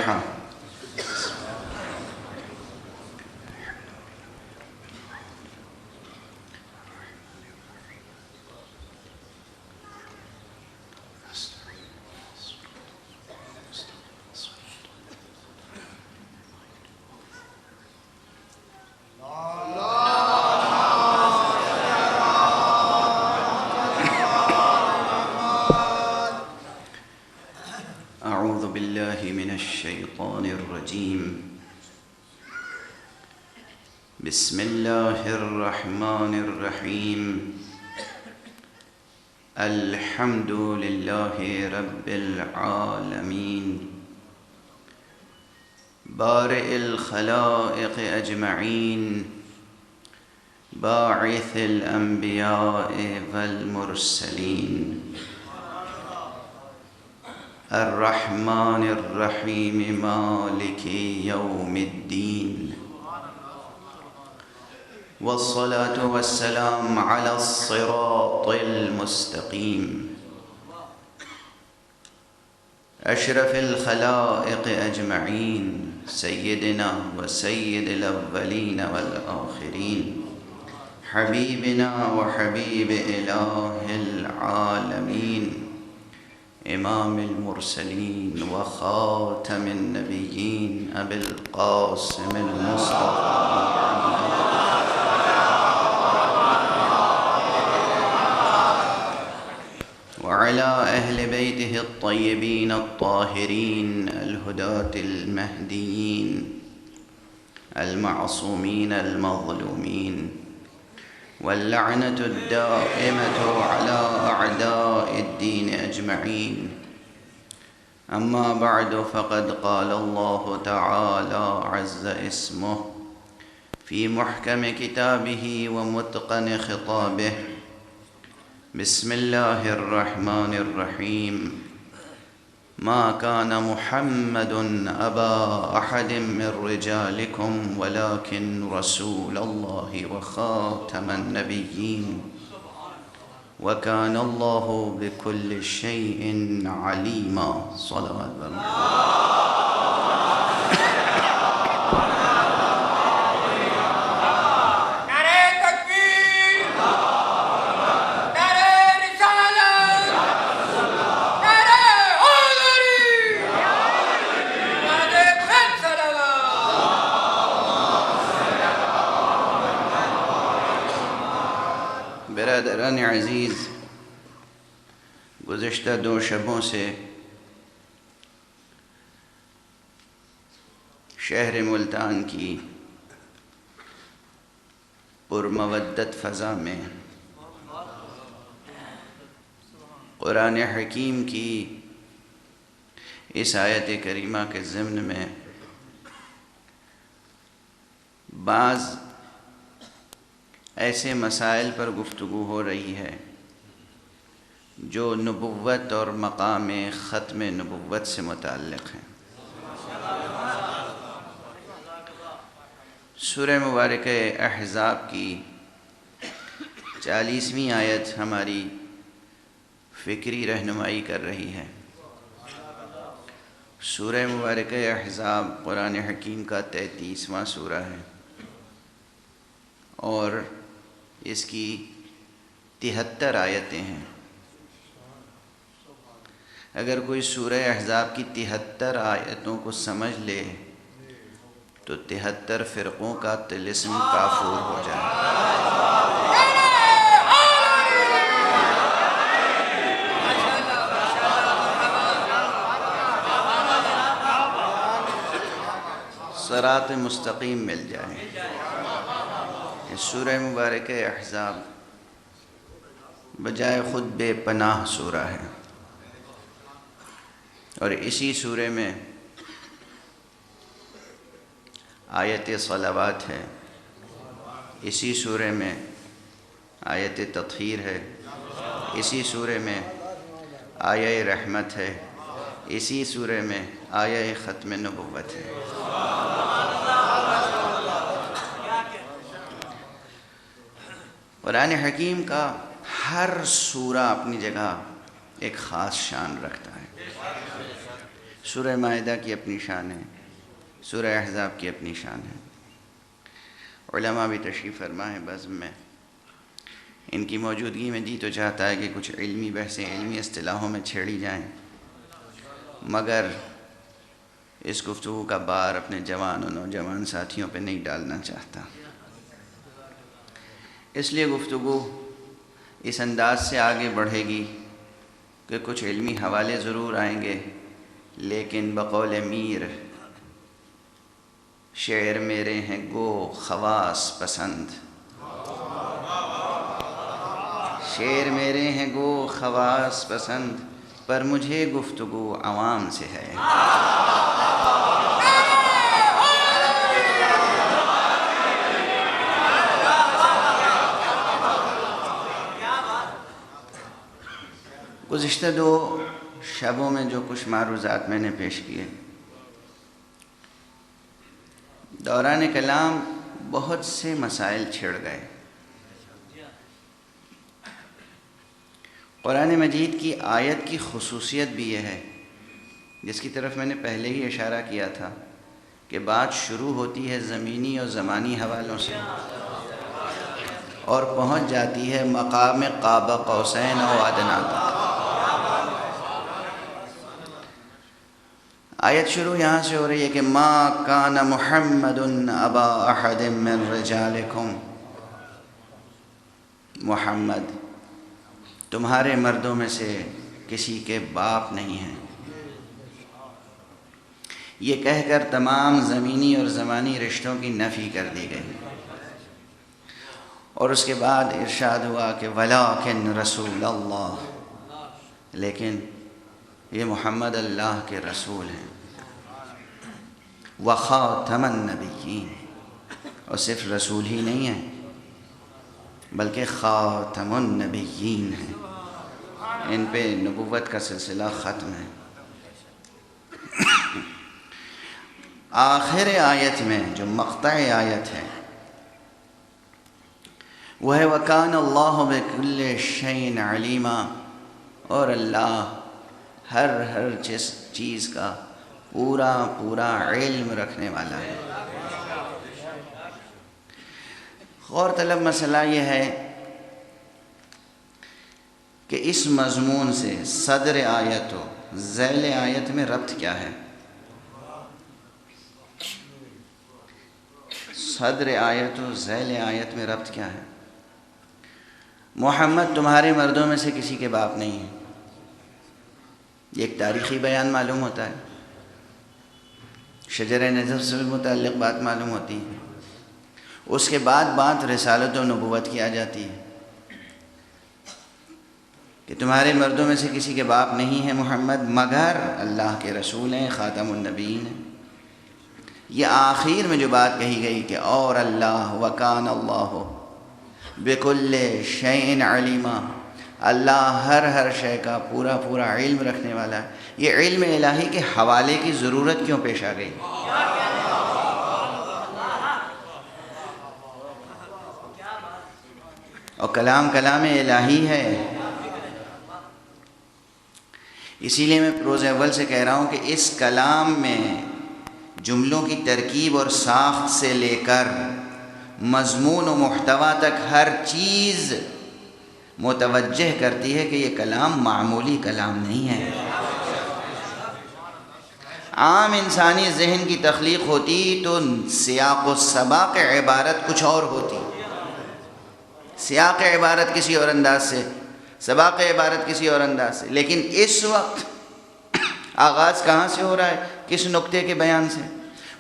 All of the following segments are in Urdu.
الفاتحة. أعوذ بالله من الشيطان الرجيم. بسم الله الرحمن الرحيم. الحمد لله رب العالمين بارئ الخلائق أجمعين باعث الأنبياء والمرسلين الرحمن الرحيم مالك يوم الدين والصلاة والسلام على الصراط المستقيم أشرف الخلائق أجمعين سيدنا وسيد الأولين والآخرين حبيبنا وحبيب إله العالمين إمام المرسلين وخاتم النبيين أبي القاسم المصطفى وعلى أهل بيته الطيبين الطاهرين الهداة المهديين المعصومين المظلومين واللعنة الدائمة على أعداء الدين أجمعين. أما بعد، فقد قال الله تعالى عز اسمه في محكم كتابه ومتقن خطابه: بسم الله الرحمن الرحيم. ما كان محمد أبا أحد من رجالكم ولكن رسول الله وخاتم النبيين وكان الله بكل شيء عليما. صلوات الله. برادران عزیز، گزشتہ 2 شبوں سے شہر ملتان کی پرمودت فضا میں قرآن حکیم کی اس آیت کریمہ کے ضمن میں بعض ایسے مسائل پر گفتگو ہو رہی ہے جو نبوت اور مقام ختم نبوت سے متعلق ہیں۔ سورہ مبارکہ احزاب کی 40ویں آیت ہماری فکری رہنمائی کر رہی ہے۔ سورہ مبارکہ احزاب قرآن حکیم کا 33واں سورہ ہے اور اس کی 73 آیتیں ہیں۔ اگر کوئی سورہ احزاب کی 73 آیتوں کو سمجھ لے تو 73 فرقوں کا طلسم کافور ہو جائے۔ صراط مستقیم مل جائے۔ سورہ مبارکہ احزاب بجائے خود بے پناہ سورہ ہے، اور اسی سورہ میں آیت صلوات ہے، اسی سورہ میں آیت تطہیر ہے، اسی سورہ میں آیہ رحمت ہے، اسی سورہ میں آیہ ختم نبوت ہے۔ قرآن حکیم کا ہر سورہ اپنی جگہ ایک خاص شان رکھتا ہے۔ سورہ مائدہ کی اپنی شان ہے، سورہ احزاب کی اپنی شان ہے۔ علماء بھی تشریف فرما ہے بزم میں، ان کی موجودگی میں جی تو چاہتا ہے کہ کچھ علمی بحثیں علمی اصطلاحوں میں چھیڑی جائیں، مگر اس گفتگو کا بار اپنے جوان و نوجوان ساتھیوں پہ نہیں ڈالنا چاہتا، اس لیے گفتگو اس انداز سے آگے بڑھے گی کہ کچھ علمی حوالے ضرور آئیں گے، لیکن بقول میر شعر میرے ہیں گو خواص پسند، شعر میرے ہیں گو خواص پسند، پر مجھے گفتگو عوام سے ہے۔ گزشتہ 2 شبوں میں جو کچھ معروضات میں نے پیش کیے، دوران کلام بہت سے مسائل چھڑ گئے۔ قرآن مجید کی آیت کی خصوصیت بھی یہ ہے، جس کی طرف میں نے پہلے ہی اشارہ کیا تھا، کہ بات شروع ہوتی ہے زمینی اور زمانی حوالوں سے اور پہنچ جاتی ہے مقام قاب قوسین و ادنیٰ تک۔ آیت شروع یہاں سے ہو رہی ہے کہ ما کان محمد ابا احد من رجالکم، محمد تمہارے مردوں میں سے کسی کے باپ نہیں ہیں۔ یہ کہہ کر تمام زمینی اور زمانی رشتوں کی نفی کر دی گئی، اور اس کے بعد ارشاد ہوا کہ ولیکن رسول اللہ، لیکن یہ محمد اللہ کے رسول ہیں، وخاتم النبیین، اور صرف رسول ہی نہیں ہیں بلکہ خاتم النبیین ہیں، ان پہ نبوت کا سلسلہ ختم ہے۔ آخر آیت میں جو مقطع آیت ہے وہ ہے وَكَانَ اللَّهُ بِكُلِّ شَيْءٍ عَلِيمًا، اور اللہ ہر چیز کا پورا علم رکھنے والا ہے۔ غور طلب مسئلہ یہ ہے کہ اس مضمون سے صدر آیت و ذیل آیت میں ربط کیا ہے؟ صدر آیت و ذیل آیت میں ربط کیا ہے؟ محمد تمہارے مردوں میں سے کسی کے باپ نہیں ہے، یہ ایک تاریخی بیان معلوم ہوتا ہے، شجر نسب سے متعلق بات معلوم ہوتی ہے، اس کے بعد بات رسالت و نبوت کی آ جاتی ہے کہ تمہارے مردوں میں سے کسی کے باپ نہیں ہے محمد مگر اللہ کے رسول ہیں، خاتم النبیین ہیں۔ یہ آخر میں جو بات کہی گئی کہ اور اللہ وکان اللہ بکل شیء علیما، اللہ ہر شے کا پورا علم رکھنے والا ہے، یہ علم الہی کے حوالے کی ضرورت کیوں پیش آ گئی؟ اور کلام الہی ہے، اسی لیے میں روز اول سے کہہ رہا ہوں کہ اس کلام میں جملوں کی ترکیب اور ساخت سے لے کر مضمون و محتوا تک ہر چیز متوجہ کرتی ہے کہ یہ کلام معمولی کلام نہیں ہے۔ عام انسانی ذہن کی تخلیق ہوتی تو سیاق و سباق عبارت کچھ اور ہوتی، سیاق عبارت کسی اور انداز سے، سباق عبارت کسی اور انداز سے، لیکن اس وقت آغاز کہاں سے ہو رہا ہے؟ کس نقطے کے بیان سے؟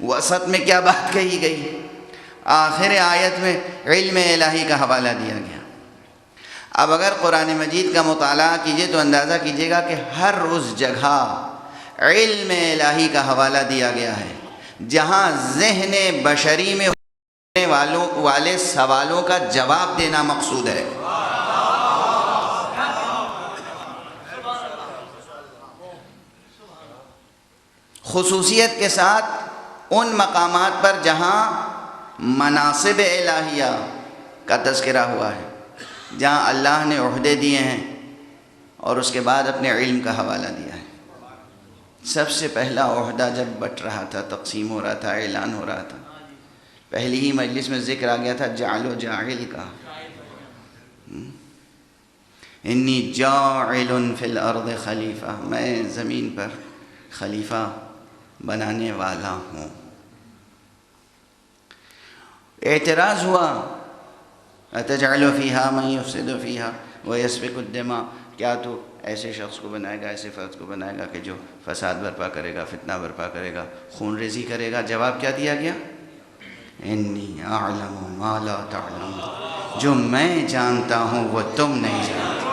وسط میں کیا بات کہی گئی؟ آخر آیت میں علم الہی کا حوالہ دیا گیا۔ اب اگر قرآن مجید کا مطالعہ کیجئے تو اندازہ کیجئے گا کہ ہر اس جگہ علم الہی کا حوالہ دیا گیا ہے جہاں ذہن بشری میں ہونے والے سوالوں کا جواب دینا مقصود ہے۔ خصوصیت کے ساتھ ان مقامات پر جہاں مناصب الہیہ کا تذکرہ ہوا ہے، جہاں اللہ نے عہدے دیے ہیں اور اس کے بعد اپنے علم کا حوالہ دیا ہے۔ سب سے پہلا عہدہ جب بٹ رہا تھا، تقسیم ہو رہا تھا، اعلان ہو رہا تھا، پہلی ہی مجلس میں ذکر آ گیا تھا جعل و جاعل کا، انی جاعل فی الارض خلیفہ، میں زمین پر خلیفہ بنانے والا ہوں۔ اعتراض ہوا اتجعل فیہا من یفسد فیہا ویسفک الدماء، کیا تو ایسے شخص کو بنائے گا، ایسے فرد کو بنائے گا کہ جو فساد برپا کرے گا، فتنہ برپا کرے گا، خون ریزی کرے گا؟ جواب کیا دیا گیا؟ انی اعلم ما لا تعلمون، جو میں جانتا ہوں وہ تم نہیں جانتے۔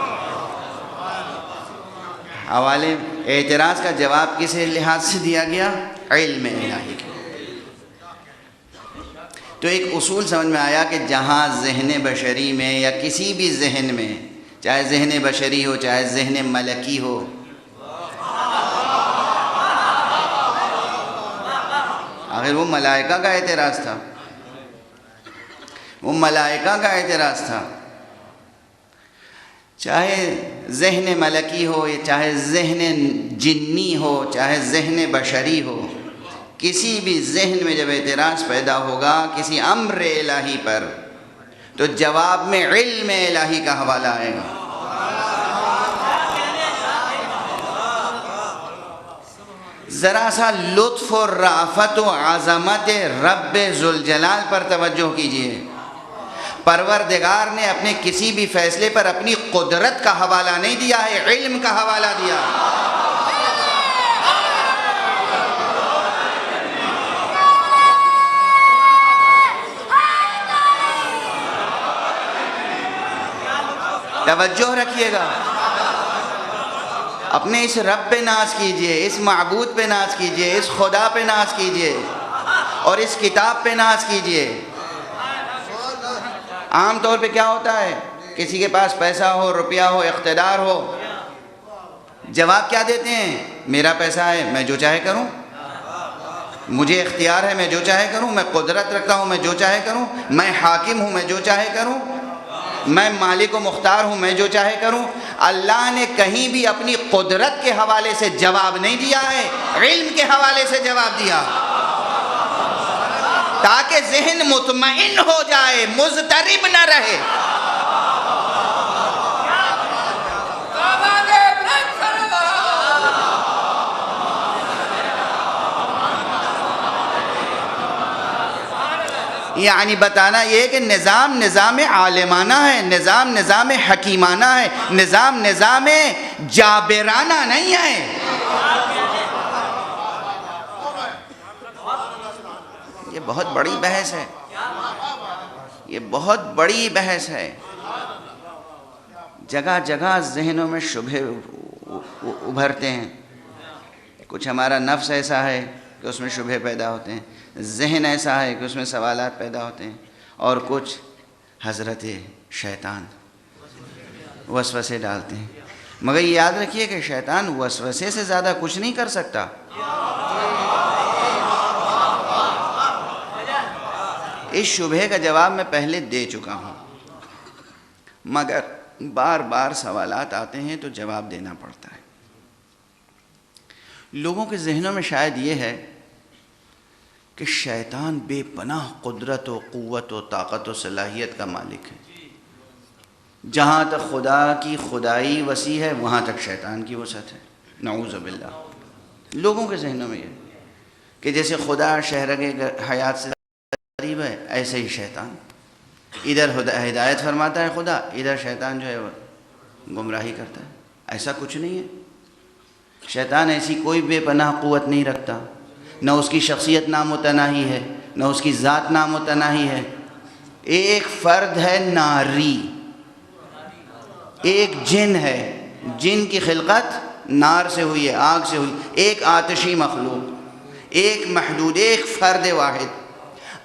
حوالے اعتراض کا جواب کس لحاظ سے دیا گیا؟ علم الہی کے۔ تو ایک اصول سمجھ میں آیا کہ جہاں ذہن بشری میں یا کسی بھی ذہن میں، چاہے ذہن بشری ہو چاہے ذہن ملکی ہو، آخر وہ ملائکہ کا اعتراض تھا، وہ ملائکہ کا اعتراض تھا، چاہے ذہن ملکی ہو یا چاہے ذہن جنی ہو چاہے ذہن بشری ہو، کسی بھی ذہن میں جب اعتراض پیدا ہوگا کسی امر الہی پر تو جواب میں علم الہی کا حوالہ آئے گا۔ ذرا سا لطف و رافت و عظمت رب ذوالجلال پر توجہ کیجئے۔ پروردگار نے اپنے کسی بھی فیصلے پر اپنی قدرت کا حوالہ نہیں دیا ہے، علم کا حوالہ دیا۔ توجہ رکھیے گا، اپنے اس رب پہ ناز کیجئے، اس معبود پہ ناز کیجئے، اس خدا پہ ناز کیجئے اور اس کتاب پہ ناز کیجئے۔ عام طور پہ کیا ہوتا ہے، کسی کے پاس پیسہ ہو، روپیہ ہو، اقتدار ہو، جواب کیا دیتے ہیں؟ میرا پیسہ ہے میں جو چاہے کروں، مجھے اختیار ہے میں جو چاہے کروں، میں قدرت رکھتا ہوں میں جو چاہے کروں، میں حاکم ہوں میں جو چاہے کروں، میں مالک و مختار ہوں میں جو چاہے کروں۔ اللہ نے کہیں بھی اپنی قدرت کے حوالے سے جواب نہیں دیا ہے، علم کے حوالے سے جواب دیا، تاکہ ذہن مطمئن ہو جائے، مضطرب نہ رہے۔ یعنی بتانا یہ کہ نظام عالمانہ ہے، نظام حکیمانہ ہے، نظام جابرانہ نہیں ہے۔ یہ بہت بڑی بحث ہے، یہ بہت بڑی بحث ہے۔ جگہ جگہ ذہنوں میں شبہے ابھرتے ہیں، کچھ ہمارا نفس ایسا ہے کہ اس میں شبہے پیدا ہوتے ہیں، ذہن ایسا ہے کہ اس میں سوالات پیدا ہوتے ہیں، اور کچھ حضرت شیطان وسوسے ڈالتے ہیں۔ مگر یہ یاد رکھیے کہ شیطان وسوسے سے زیادہ کچھ نہیں کر سکتا۔ اس شبہے کا جواب میں پہلے دے چکا ہوں، مگر بار بار سوالات آتے ہیں تو جواب دینا پڑتا ہے۔ لوگوں کے ذہنوں میں شاید یہ ہے کہ شیطان بے پناہ قدرت و قوت و طاقت و صلاحیت کا مالک ہے، جہاں تک خدا کی خدائی وسیع ہے وہاں تک شیطان کی وسعت ہے، نعوذ باللہ۔ لوگوں کے ذہنوں میں یہ کہ جیسے خدا شہرگ حیات سے قریب ہے، ایسے ہی شیطان، ادھر ہدایت فرماتا ہے خدا، ادھر شیطان جو ہے وہ گمراہی کرتا ہے۔ ایسا کچھ نہیں ہے، شیطان ایسی کوئی بے پناہ قوت نہیں رکھتا، نہ اس کی شخصیت نامتناہی ہے، نہ اس کی ذات نامتناہی ہے۔ ایک فرد ہے ناری، ایک جن ہے، جن کی خلقت نار سے ہوئی ہے، آگ سے ہوئی، ایک آتشی مخلوق، ایک محدود، ایک فرد واحد۔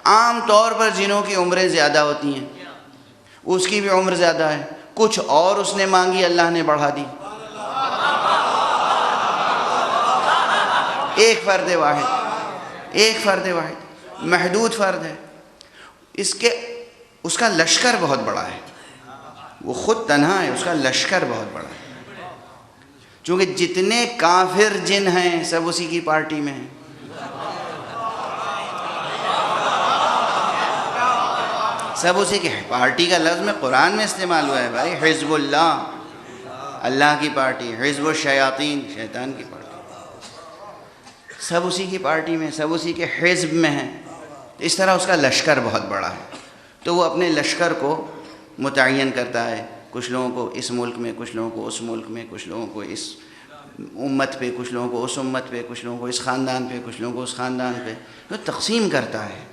عام طور پر جنوں کی عمریں زیادہ ہوتی ہیں، اس کی بھی عمر زیادہ ہے، کچھ اور اس نے مانگی اللہ نے بڑھا دی۔ ایک فرد واحد، ایک فرد واحد، محدود فرد ہے، اس کا لشکر بہت بڑا ہے، وہ خود تنہا ہے، اس کا لشکر بہت بڑا ہے۔ چونکہ جتنے کافر جن ہیں سب اسی کی پارٹی میں ہیں. سب اسی کی پارٹی کا لفظ میں قرآن میں استعمال ہوا ہے بھائی. حزب اللہ اللہ کی پارٹی، حزب الشیاطین شیطان کی پارٹی. سب اسی کی پارٹی میں، سب اسی کے حزب میں ہیں. اس طرح اس کا لشکر بہت بڑا ہے. تو وہ اپنے لشکر کو متعین کرتا ہے، کچھ لوگوں کو اس ملک میں، کچھ لوگوں کو اس ملک میں، کچھ لوگوں کو اس امت پہ، کچھ لوگوں کو اس امت پہ، کچھ لوگوں کو اس خاندان پہ، کچھ لوگوں کو اس خاندان پہ. تو تقسیم کرتا ہے.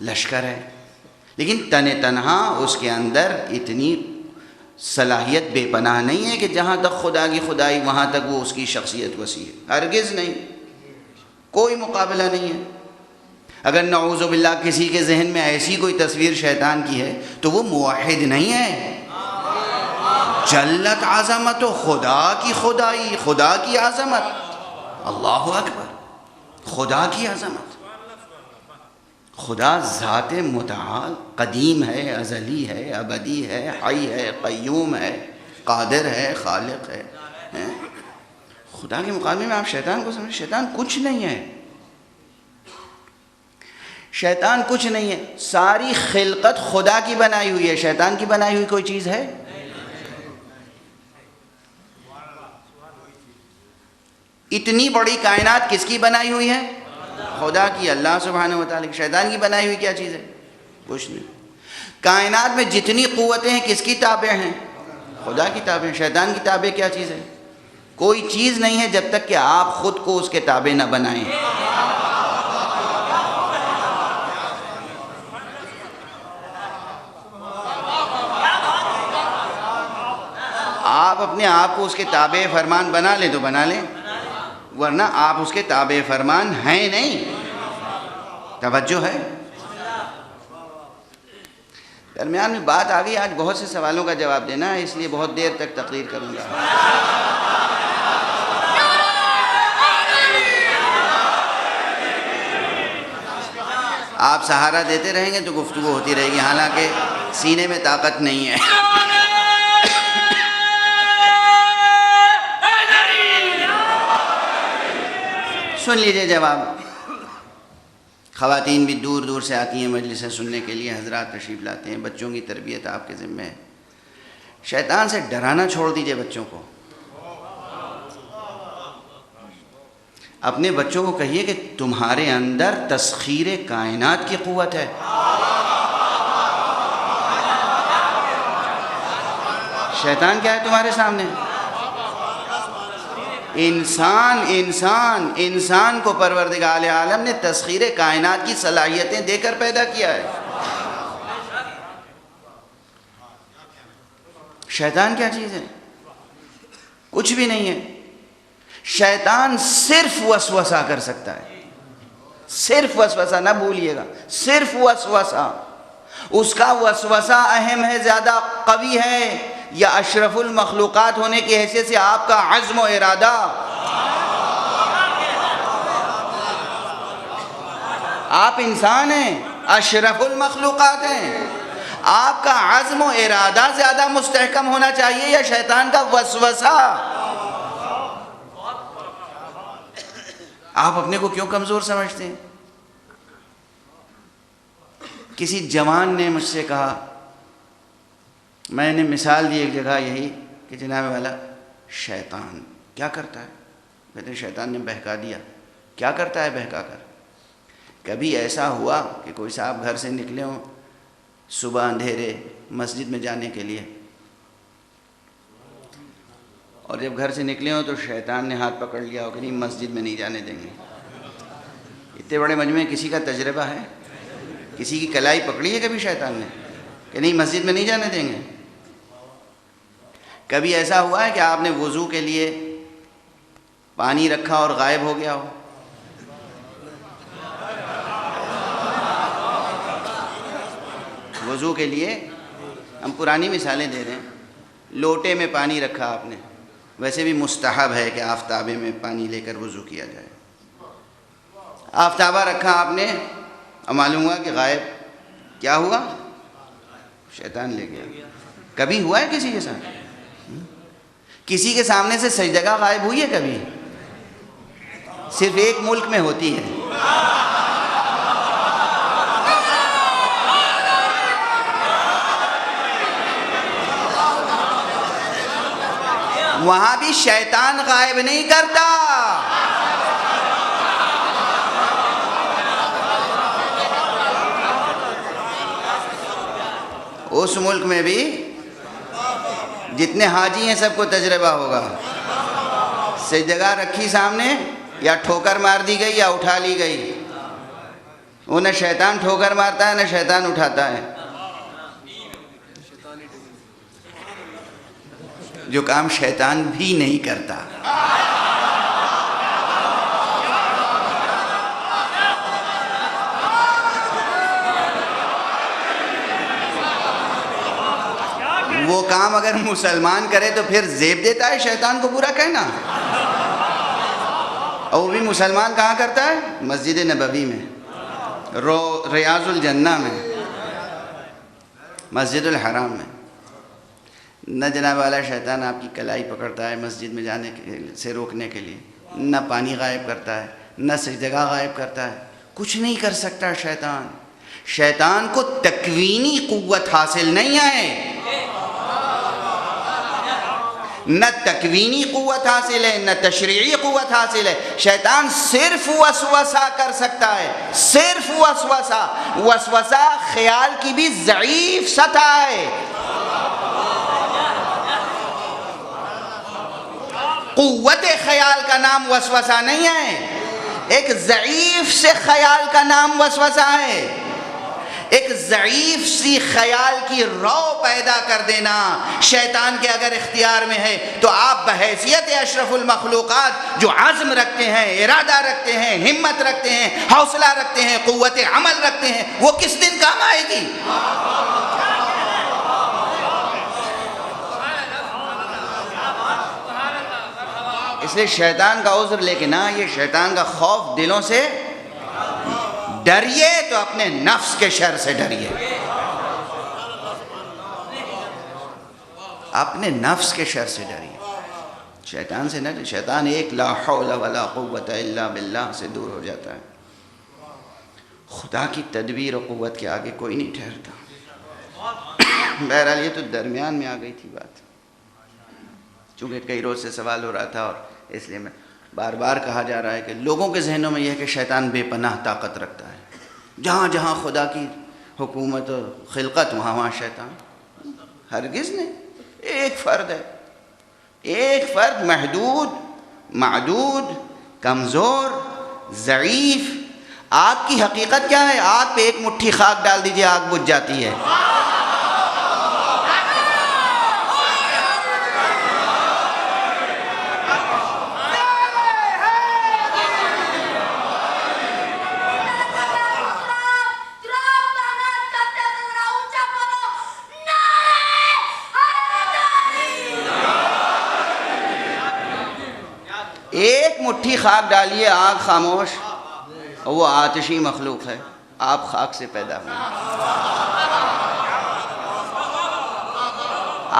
لشکر ہے لیکن تنہا اس کے اندر اتنی صلاحیت بے پناہ نہیں ہے کہ جہاں تک خدا کی خدائی وہاں تک وہ اس کی شخصیت وسیع ہے. ہرگز نہیں، کوئی مقابلہ نہیں ہے. اگر نعوذ باللہ کسی کے ذہن میں ایسی کوئی تصویر شیطان کی ہے تو وہ موحد نہیں ہے. جلت عظمت و خدا کی خدائی، خدا کی عظمت، اللہ اکبر، خدا کی عظمت. خدا ذات متعال قدیم ہے، ازلی ہے، ابدی ہے، حی ہے، قیوم ہے، قادر ہے، خالق ہے. خدا کے مقابلے میں آپ شیطان کو سمجھیں. شیطان کچھ نہیں ہے. شیطان کچھ نہیں ہے. ساری خلقت خدا کی بنائی ہوئی ہے، شیطان کی بنائی ہوئی کوئی چیز ہے؟ اتنی بڑی کائنات کس کی بنائی ہوئی ہے؟ خدا کی، اللہ سبحانہ و تعالی کی. شیطان کی بنائی ہوئی کیا چیز ہے؟ کچھ نہیں. کائنات میں جتنی قوتیں ہیں کس کی تابع ہیں؟ خدا کی تابع ہیں. شیطان کی تابع کیا چیز ہے؟ کوئی چیز نہیں ہے جب تک کہ آپ خود کو اس کے تابع نہ بنائیں. آپ اپنے آپ کو اس کے تابع فرمان بنا لیں تو بنا لیں، ورنہ آپ اس کے تابع فرمان ہیں نہیں. توجہ ہے. درمیان میں بات آ گئی، آج بہت سے سوالوں کا جواب دینا ہے، اس لیے بہت دیر تک تقریر کروں گا. آپ سہارا دیتے رہیں گے تو گفتگو ہوتی رہے گی، حالانکہ سینے میں طاقت نہیں ہے. سن لیجئے جواب. خواتین بھی دور دور سے آتی ہیں مجلسیں سننے کے لیے، حضرات تشریف لاتے ہیں. بچوں کی تربیت آپ کے ذمہ ہے. شیطان سے ڈرانا چھوڑ دیجئے بچوں کو. اپنے بچوں کو کہیے کہ تمہارے اندر تسخیر کائنات کی قوت ہے. شیطان کیا ہے تمہارے سامنے؟ انسان کو پروردگار عالم نے تسخیر کائنات کی صلاحیتیں دے کر پیدا کیا ہے. شیطان کیا چیز ہے؟ کچھ بھی نہیں ہے. شیطان صرف وسوسہ کر سکتا ہے. صرف وسوسہ، نہ بھولیے گا، صرف وسوسہ. اس کا وسوسہ اہم ہے، زیادہ قوی ہے، یا اشرف المخلوقات ہونے کی حیثیت سے آپ کا عزم و ارادہ؟ آپ انسان ہیں، اشرف المخلوقات ہیں. آپ کا عزم و ارادہ زیادہ مستحکم ہونا چاہیے یا شیطان کا وسوسہ؟ آپ اپنے کو کیوں کمزور سمجھتے ہیں؟ کسی جوان نے مجھ سے کہا، میں نے مثال دی ایک جگہ یہی کہ جناب والا شیطان کیا کرتا ہے؟ کہتے ہیں شیطان نے بہکا دیا. کیا کرتا ہے بہکا کر؟ کبھی ایسا ہوا کہ کوئی صاحب گھر سے نکلے ہوں صبح اندھیرے مسجد میں جانے کے لیے، اور جب گھر سے نکلے ہوں تو شیطان نے ہاتھ پکڑ لیا ہو کہ نہیں مسجد میں نہیں جانے دیں گے. اتنے بڑے مجمع میں کسی کا تجربہ ہے؟ کسی کی کلائی پکڑی ہے کبھی شیطان نے کہ نہیں مسجد میں نہیں جانے دیں گے؟ کبھی ایسا ہوا ہے کہ آپ نے وضو کے لیے پانی رکھا اور غائب ہو گیا ہو؟ وضو کے لیے ہم پرانی مثالیں دے رہے ہیں. لوٹے میں پانی رکھا آپ نے، ویسے بھی مستحب ہے کہ آفتابے میں پانی لے کر وضو کیا جائے. آفتابہ رکھا آپ نے، اب معلوم ہوا کہ غائب. کیا ہوا؟ شیطان لے گیا. کبھی ہوا ہے کسی کے ساتھ؟ کسی کے سامنے سے سجدگاہ غائب ہوئی ہے کبھی؟ صرف ایک ملک میں ہوتی ہے، وہاں بھی شیطان غائب نہیں کرتا، اس ملک میں بھی جتنے حاجی ہیں سب کو تجربہ ہوگا، سجدگاہ رکھی سامنے یا ٹھوکر مار دی گئی یا اٹھا لی گئی، وہ نہ شیطان ٹھوکر مارتا ہے نہ شیطان اٹھاتا ہے، جو کام شیطان بھی نہیں کرتا۔ وہ کام اگر مسلمان کرے تو پھر زیب دیتا ہے شیطان کو برا کہنا، اور وہ بھی مسلمان کہاں کرتا ہے؟ مسجد نبوی میں، ریاض الجنہ میں، مسجد الحرام میں۔ نہ جناب والا شیطان آپ کی کلائی پکڑتا ہے مسجد میں جانے سے روکنے کے لیے، نہ پانی غائب کرتا ہے، نہ سجدگاہ غائب کرتا ہے، کچھ نہیں کر سکتا شیطان۔ شیطان کو تکوینی قوت حاصل نہیں ہے، نہ تکوینی قوت حاصل ہے نہ تشریعی قوت حاصل ہے۔ شیطان صرف وسوسہ کر سکتا ہے، صرف وسوسہ۔ وسوسہ خیال کی بھی ضعیف سطح ہے، قوت خیال کا نام وسوسہ نہیں ہے، ایک ضعیف سے خیال کا نام وسوسہ ہے۔ ایک ضعیف سی خیال کی رو پیدا کر دینا شیطان کے اگر اختیار میں ہے تو آپ بحیثیت اشرف المخلوقات جو عزم رکھتے ہیں، ارادہ رکھتے ہیں، ہمت رکھتے ہیں، حوصلہ رکھتے ہیں، قوت عمل رکھتے ہیں، وہ کس دن کام آئے گی؟ اس لیے شیطان کا عذر لے کے نہ، یہ شیطان کا خوف دلوں سے ڈریے تو اپنے نفس کے شر سے ڈریے، اپنے نفس کے شر سے ڈریے، شیطان سے نہ ڈریے۔ شیطان ایک لا حول ولا قوت الا باللہ سے دور ہو جاتا ہے، خدا کی تدبیر و قوت کے آگے کوئی نہیں ٹھہرتا۔ بہرحال یہ تو درمیان میں آ گئی تھی بات، چونکہ کئی روز سے سوال ہو رہا تھا اور اس لیے میں بار بار کہا جا رہا ہے کہ لوگوں کے ذہنوں میں یہ ہے کہ شیطان بے پناہ طاقت رکھتا ہے، جہاں جہاں خدا کی حکومت و خلقت وہاں وہاں شیطان۔ ہرگز نہیں، ایک فرد ہے، ایک فرد محدود، معدود، کمزور، ضعیف۔ آگ کی حقیقت کیا ہے؟ آگ پہ ایک مٹھی خاک ڈال دیجئے آگ بجھ جاتی ہے۔ ایک مٹھی خاک ڈالیے، آگ خاموش، اور وہ آتشی مخلوق ہے۔ آپ خاک سے پیدا ہوئے،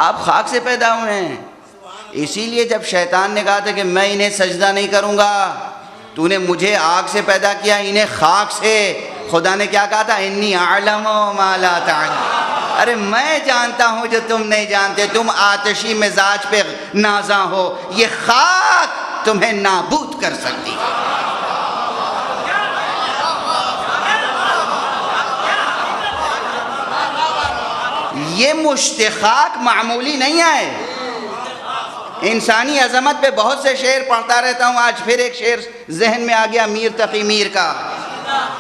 آپ خاک سے پیدا ہوئے ہیں۔ اسی لیے جب شیطان نے کہا تھا کہ میں انہیں سجدہ نہیں کروں گا، تو نے مجھے آگ سے پیدا کیا، انہیں خاک سے، خدا نے کیا کہا تھا؟ انی اعلم ما لا تعلم، ارے میں جانتا ہوں جو تم نہیں جانتے، تم آتشی مزاج پہ نازاں ہو، یہ خاک تمہیں نابود کر سکتی۔ یہ مشت خاک معمولی نہیں ہے۔ انسانی عظمت پہ بہت سے شعر پڑھتا رہتا ہوں، آج پھر ایک شعر ذہن میں آ گیا میر تقی میر کا،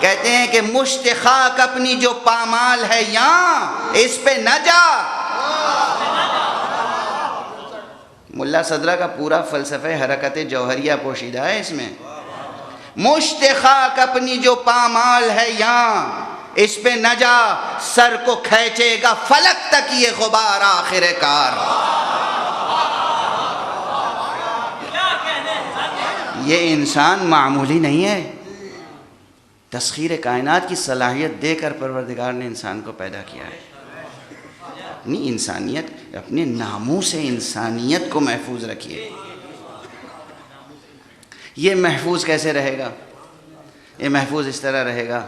کہتے ہیں کہ مشت خاک اپنی جو پامال ہے یہاں، اس پہ نہ جا۔ ملا صدرہ کا پورا فلسفہ حرکت جوہریہ پوشیدہ ہے اس میں۔ مشت خاک اپنی جو پامال ہے یہاں، اس پہ نہ جا، سر کو کھینچے گا فلک تک یہ غبار آخر کار۔ یہ انسان معمولی نہیں ہے، تسخیر کائنات کی صلاحیت دے کر پروردگار نے انسان کو پیدا کیا ہے۔ نہیں انسانیت، اپنے ناموس انسانیت کو محفوظ رکھیے۔ یہ محفوظ کیسے رہے گا؟ یہ محفوظ اس طرح رہے گا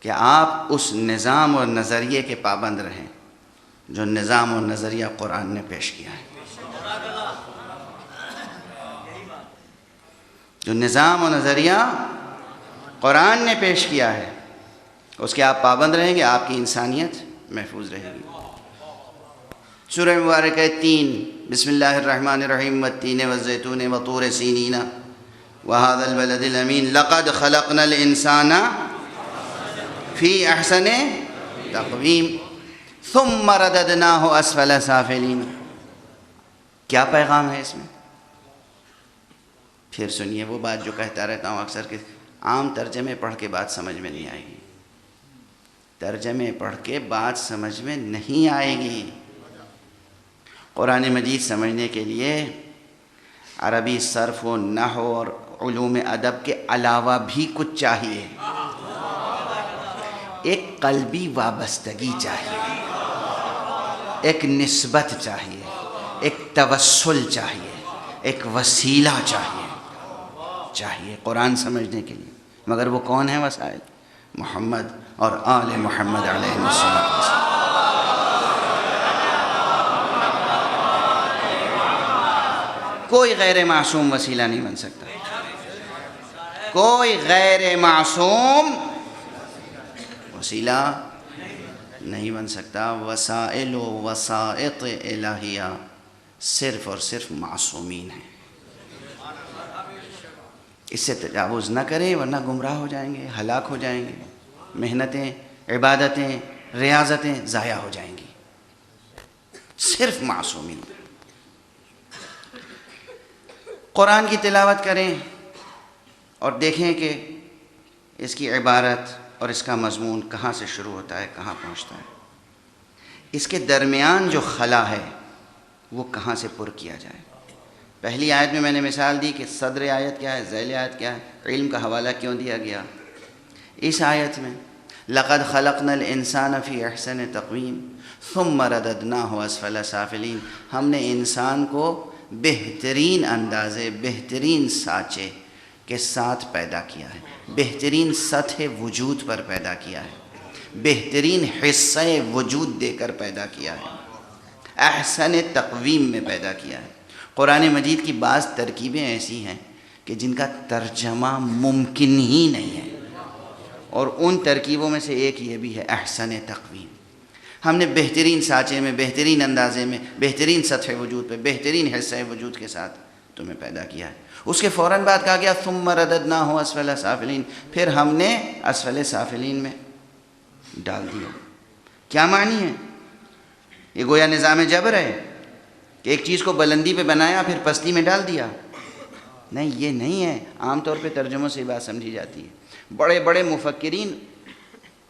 کہ آپ اس نظام اور نظریے کے پابند رہیں جو نظام اور نظریہ قرآن نے پیش کیا ہے۔ جو نظام و نظریہ قرآن نے پیش کیا ہے اس کے آپ پابند رہیں گے، آپ کی انسانیت محفوظ رہے گی۔ سورہ مبارکہ 3، بسم اللہ الرحمن الرحیم، والتین والزیتون وطور سینین وهذا البلد الامین لقد خلقنا الانسان فی احسن تقویم ثم رددناہ اسفل سافلین۔ کیا پیغام ہے اس میں؟ پھر سنیے وہ بات جو کہتا رہتا ہوں اکثر کہ عام ترجمے پڑھ کے بات سمجھ میں نہیں آئے گی، ترجمے پڑھ کے بات سمجھ میں نہیں آئے گی۔ قرآن مجید سمجھنے کے لیے عربی صرف و نحو اور علوم ادب کے علاوہ بھی کچھ چاہیے۔ ایک قلبی وابستگی چاہیے، ایک نسبت چاہیے، ایک توسل چاہیے، ایک وسیلہ چاہیے قرآن سمجھنے کے لیے۔ مگر وہ کون ہیں وسائل؟ محمد اور آل محمد علیہ السلام۔ کوئی غیر معصوم وسیلہ نہیں بن سکتا، کوئی غیر معصوم وسیلہ نہیں بن سکتا۔ وسائل و وسائط الہیہ صرف اور صرف معصومین ہیں۔ اس سے تجاوز نہ کریں ورنہ گمراہ ہو جائیں گے، ہلاک ہو جائیں گے، محنتیں، عبادتیں، ریاضتیں ضائع ہو جائیں گی۔ صرف معصومین۔ قرآن کی تلاوت کریں اور دیکھیں کہ اس کی عبارت اور اس کا مضمون کہاں سے شروع ہوتا ہے، کہاں پہنچتا ہے، اس کے درمیان جو خلا ہے وہ کہاں سے پر کیا جائے۔ پہلی آیت میں نے مثال دی کہ صدر آیت کیا ہے، ذیل آیت کیا ہے، علم کا حوالہ کیوں دیا گیا۔ اس آیت میں لقد خلقنا الانسان فی احسن تقویم ثم رددناہ اسفل سافلین، ہم نے انسان کو بہترین اندازے، بہترین سانچے کے ساتھ پیدا کیا ہے، بہترین سطح وجود پر پیدا کیا ہے، بہترین حصہ وجود دے کر پیدا کیا ہے، احسن تقویم میں پیدا کیا ہے۔ قرآن مجید کی بعض ترکیبیں ایسی ہیں کہ جن کا ترجمہ ممکن ہی نہیں ہے، اور ان ترکیبوں میں سے ایک یہ بھی ہے احسن تقویم۔ ہم نے بہترین سانچے میں، بہترین اندازے میں، بہترین سطح وجود پہ، بہترین حصہ وجود کے ساتھ تمہیں پیدا کیا ہے۔ اس کے فوراً بعد کہا گیا ثم رددناہ اسفل سافلین، پھر ہم نے اسفل سافلین میں ڈال دیا۔ کیا معنی ہے؟ یہ گویا نظام جبر ہے کہ ایک چیز کو بلندی پہ بنایا پھر پستی میں ڈال دیا؟ نہیں، یہ نہیں ہے۔ عام طور پہ ترجموں سے یہ بات سمجھی جاتی ہے۔ بڑے بڑے مفکرین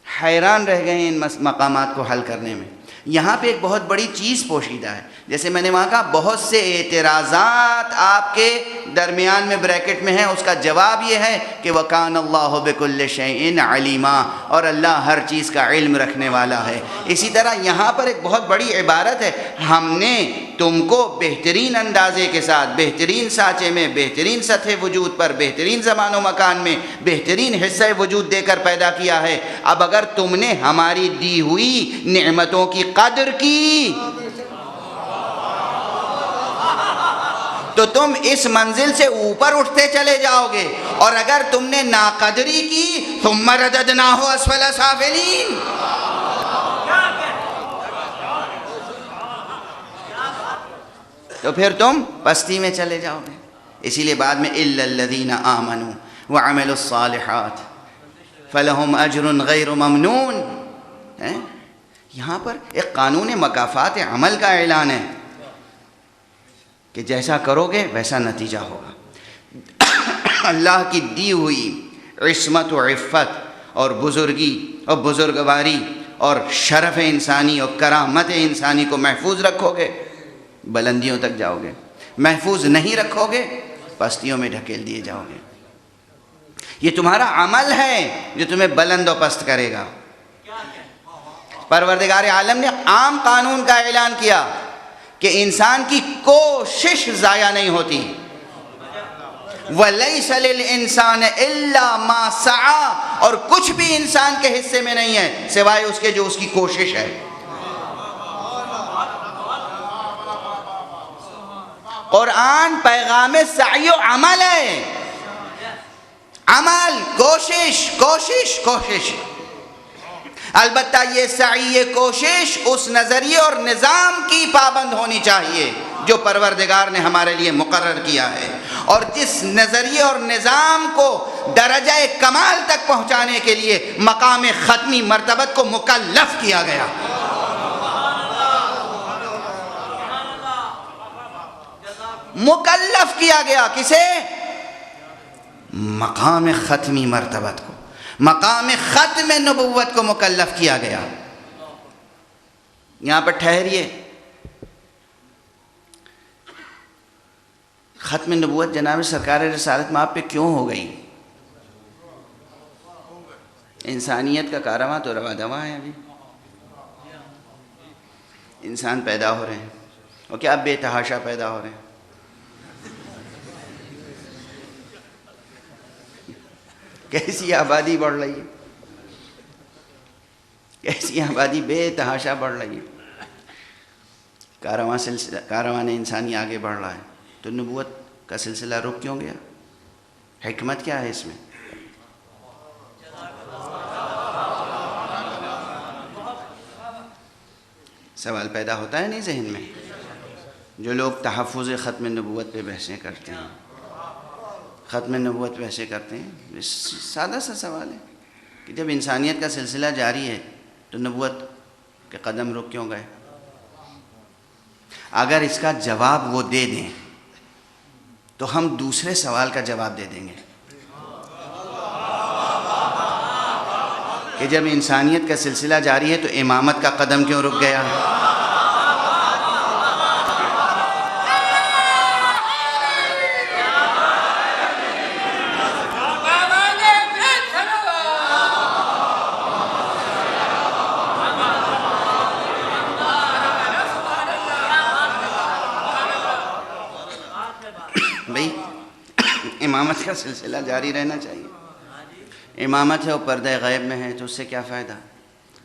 حیران رہ گئے ہیں ان مقامات کو حل کرنے میں۔ یہاں پہ ایک بہت بڑی چیز پوشیدہ ہے، جیسے میں نے وہاں کہا بہت سے اعتراضات آپ کے درمیان میں بریکٹ میں ہیں، اس کا جواب یہ ہے کہ وَكَانَ اللَّهُ بِكُلِّ شَيْءٍ عَلِيمًا، اور اللہ ہر چیز کا علم رکھنے والا ہے۔ اسی طرح یہاں پر ایک بہت بڑی عبارت ہے، ہم نے تم کو بہترین اندازے کے ساتھ، بہترین سانچے میں، بہترین سطح وجود پر، بہترین زمان و مکان میں، بہترین حصہ وجود دے کر پیدا کیا ہے۔ اب اگر تم نے ہماری دی ہوئی نعمتوں کی قدر کی تو تم اس منزل سے اوپر اٹھتے چلے جاؤ گے، اور اگر تم نے ناقدری کی ثم رددناہ اسفل سافلین، تو پھر تم پستی میں چلے جاؤ گے۔ اسی لیے بعد میں الا الذین آمنوا وعملوا الصالحات فلہم اجر غیر ممنون، یہاں پر ایک قانون مکافات عمل کا اعلان ہے کہ جیسا کرو گے ویسا نتیجہ ہوگا۔ اللہ کی دی ہوئی عصمت و عفت اور بزرگی اور بزرگواری اور شرف انسانی اور کرامت انسانی کو محفوظ رکھو گے، بلندیوں تک جاؤ گے۔ محفوظ نہیں رکھو گے، پستیوں میں ڈھکیل دیے جاؤ گے۔ یہ تمہارا عمل ہے جو تمہیں بلند و پست کرے گا، پروردگار عالم نے عام قانون کا اعلان کیا کہ انسان کی کوشش ضائع نہیں ہوتی. وَلَيْسَ لِلْإِنسَانِ إِلَّا مَا سَعَى، اور کچھ بھی انسان کے حصے میں نہیں ہے سوائے اس کے جو اس کی کوشش ہے. قرآن پیغام سعی و عمل ہے. عمل، کوشش کوشش کوشش. البتہ یہ سعی، یہ کوشش اس نظریے اور نظام کی پابند ہونی چاہیے جو پروردگار نے ہمارے لیے مقرر کیا ہے، اور جس نظریے اور نظام کو درجہ کمال تک پہنچانے کے لیے مقام ختمی مرتبت کو مکلف کیا گیا. مکلف کیا گیا کسے؟ مقام ختمی مرتبت کو، مقام ختم نبوت کو مکلف کیا گیا. یہاں پر ٹھہریے. ختم نبوت جناب سرکار رسالت میں آپ پہ کیوں ہو گئی؟ انسانیت کا کارواں تو روا دواں ہے. ابھی انسان پیدا ہو رہے ہیں اور کیا بے تحاشا پیدا ہو رہے ہیں. کیسی آبادی بڑھ رہی ہے، کیسی آبادی بے تحاشا بڑھ رہی ہے. کاروان انسانی آگے بڑھ رہا ہے تو نبوت کا سلسلہ رک کیوں گیا؟ حکمت کیا ہے اس میں؟ سوال پیدا ہوتا ہے نہیں ذہن میں؟ جو لوگ تحفظ ختم نبوت پہ بحثیں کرتے ہیں، ختم نبوت پہ بحثیں کرتے ہیں، سادہ سا سوال ہے کہ جب انسانیت کا سلسلہ جاری ہے تو نبوت کے قدم رک کیوں گئے؟ اگر اس کا جواب وہ دے دیں تو ہم دوسرے سوال کا جواب دے دیں گے کہ جب انسانیت کا سلسلہ جاری ہے تو امامت کا قدم کیوں رک گیا؟ امامت کا سلسلہ جاری رہنا چاہیے. امامت ہے اور پردہ غیب میں ہے تو اس سے کیا فائدہ؟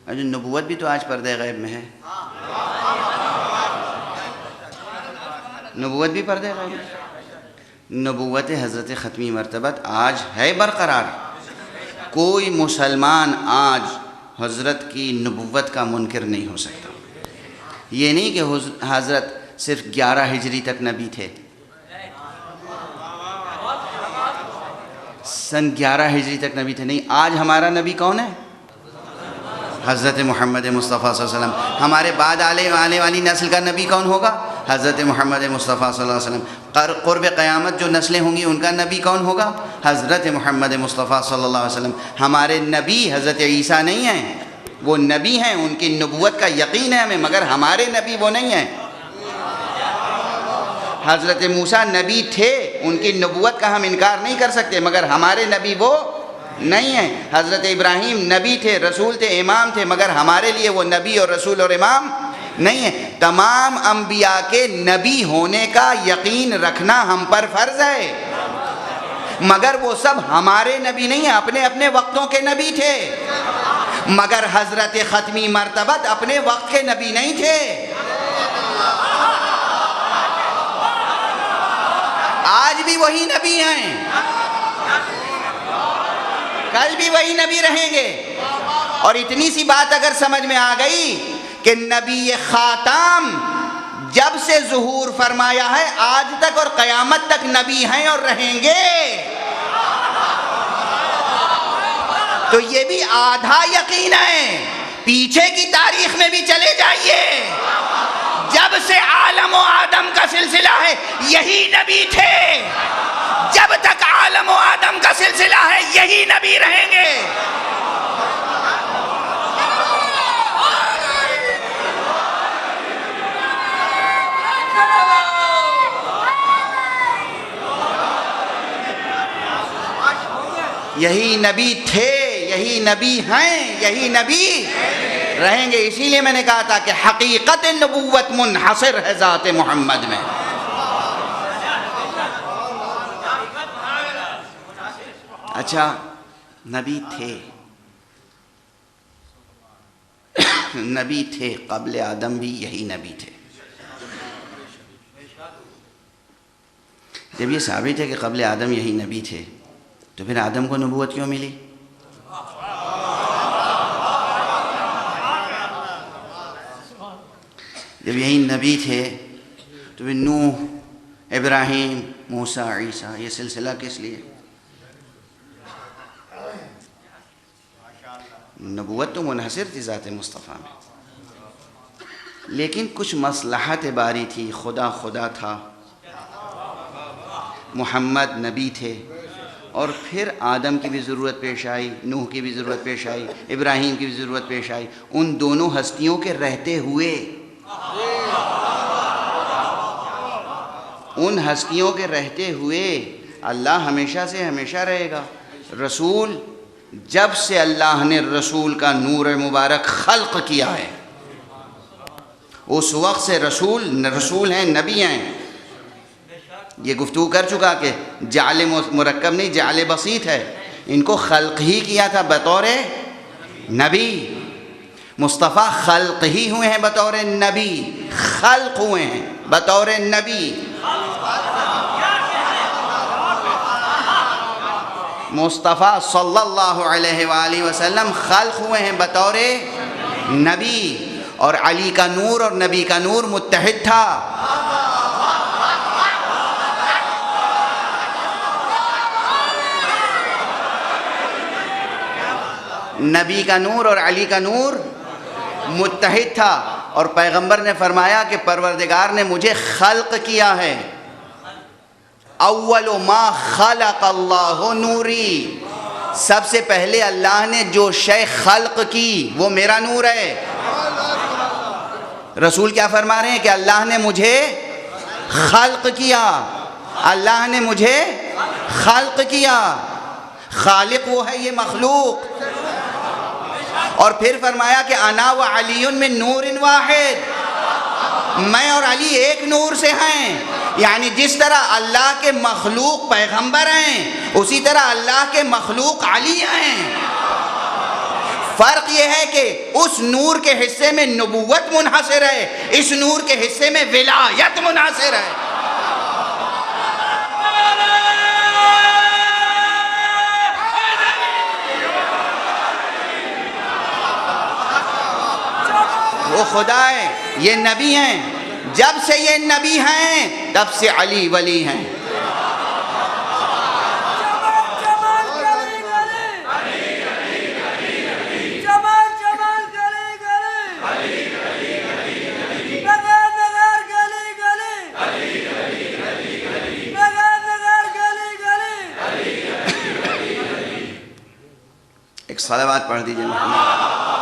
اور جو نبوت بھی تو آج پردہ غیب میں ہے. نبوت بھی پردہ غیب میں. نبوت حضرت ختمی مرتبت آج ہے برقرار. کوئی مسلمان آج حضرت کی نبوت کا منکر نہیں ہو سکتا. یہ نہیں کہ حضرت صرف 11 ہجری تک نبی تھے، سن 11 ہجری تک نبی تھے. نہیں، آج ہمارا نبی کون ہے؟ حضرت محمد مصطفیٰ صلی اللہ علیہ وسلم. ہمارے بعد آنے والی نسل کا نبی کون ہوگا؟ حضرت محمد مصطفیٰ صلی اللہ علیہ وسلم. قرب قیامت جو نسلیں ہوں گی ان کا نبی کون ہوگا؟ حضرت محمد مصطفیٰ صلی اللہ علیہ وسلم. ہمارے نبی حضرت عیسیٰ نہیں ہیں، وہ نبی ہیں، ان کی نبوت کا یقین ہے ہمیں، مگر ہمارے نبی وہ نہیں ہیں. حضرت موسیٰ نبی تھے، ان کی نبوت کا ہم انکار نہیں کر سکتے، مگر ہمارے نبی وہ نہیں ہیں. حضرت ابراہیم نبی تھے، رسول تھے، امام تھے، مگر ہمارے لیے وہ نبی اور رسول اور امام نہیں ہیں. تمام انبیاء کے نبی ہونے کا یقین رکھنا ہم پر فرض ہے، مگر وہ سب ہمارے نبی نہیں ہیں، اپنے اپنے وقتوں کے نبی تھے. مگر حضرت ختمی مرتبت اپنے وقت کے نبی نہیں تھے. آج بھی وہی نبی ہیں، کل بھی وہی نبی رہیں گے. اور اتنی سی بات اگر سمجھ میں آ گئی کہ نبی خاتم جب سے ظہور فرمایا ہے آج تک اور قیامت تک نبی ہیں اور رہیں گے، تو یہ بھی آدھا یقین ہے. پیچھے کی تاریخ میں بھی چلے جائیے، جب سے عالم و آدم کا سلسلہ ہے یہی نبی تھے، جب تک عالم و آدم کا سلسلہ ہے یہی نبی رہیں گے. یہی نبی تھے، یہی نبی ہیں، یہی نبی رہیں گے. اسی لیے میں نے کہا تھا کہ حقیقت نبوت منحصر ہے ذات محمد میں. اچھا نبی تھے، نبی تھے قبل آدم بھی یہی نبی تھے. جب یہ ثابت ہے کہ قبل آدم یہی نبی تھے تو پھر آدم کو نبوت کیوں ملی؟ جب یہی نبی تھے تو پھر نوح، ابراہیم، موسیٰ، عیسیٰ، یہ سلسلہ کس لیے؟ نبوت تو منحصر تھی ذات مصطفیٰ میں، لیکن کچھ مصلحت باری تھی. خدا خدا تھا، محمد نبی تھے، اور پھر آدم کی بھی ضرورت پیش آئی، نوح کی بھی ضرورت پیش آئی، ابراہیم کی بھی ضرورت پیش آئی. ان دونوں ہستیوں کے رہتے ہوئے، ان ہستیوں کے رہتے ہوئے اللہ ہمیشہ سے ہمیشہ رہے گا. رسول، جب سے اللہ نے رسول کا نور مبارک خلق کیا ہے اس وقت سے رسول ہیں، نبی ہیں. یہ گفتگو کر چکا کہ جعل مرکب نہیں، جعل بسیط ہے. ان کو خلق ہی کیا تھا بطور نبی. مصطفیٰ خلق ہی ہوئے ہیں بطور نبی، خلق ہوئے ہیں بطور نبی. مصطفیٰ صلی اللہ علیہ وآلہ وسلم خلق ہوئے ہیں بطور نبی، اور علی کا نور اور نبی کا نور متحد تھا. نبی کا نور اور علی کا نور متحد تھا، اور پیغمبر نے فرمایا کہ پروردگار نے مجھے خلق کیا ہے. اول ما خلق اللہ نوری، سب سے پہلے اللہ نے جو شے خلق کی وہ میرا نور ہے. رسول کیا فرما رہے ہیں کہ اللہ نے مجھے خلق کیا، اللہ نے مجھے خلق کیا. خالق وہ ہے، یہ مخلوق. اور پھر فرمایا کہ انا و علی من نور واحد، میں اور علی ایک نور سے ہیں. یعنی جس طرح اللہ کے مخلوق پیغمبر ہیں اسی طرح اللہ کے مخلوق علی ہیں. فرق یہ ہے کہ اس نور کے حصے میں نبوت منحصر ہے، اس نور کے حصے میں ولایت منحصر ہے. وہ خدا ہے، یہ نبی ہیں. جب سے یہ نبی ہیں تب سے علی ولی ہیں. ایک صلوات پڑھ دیجئے محمد.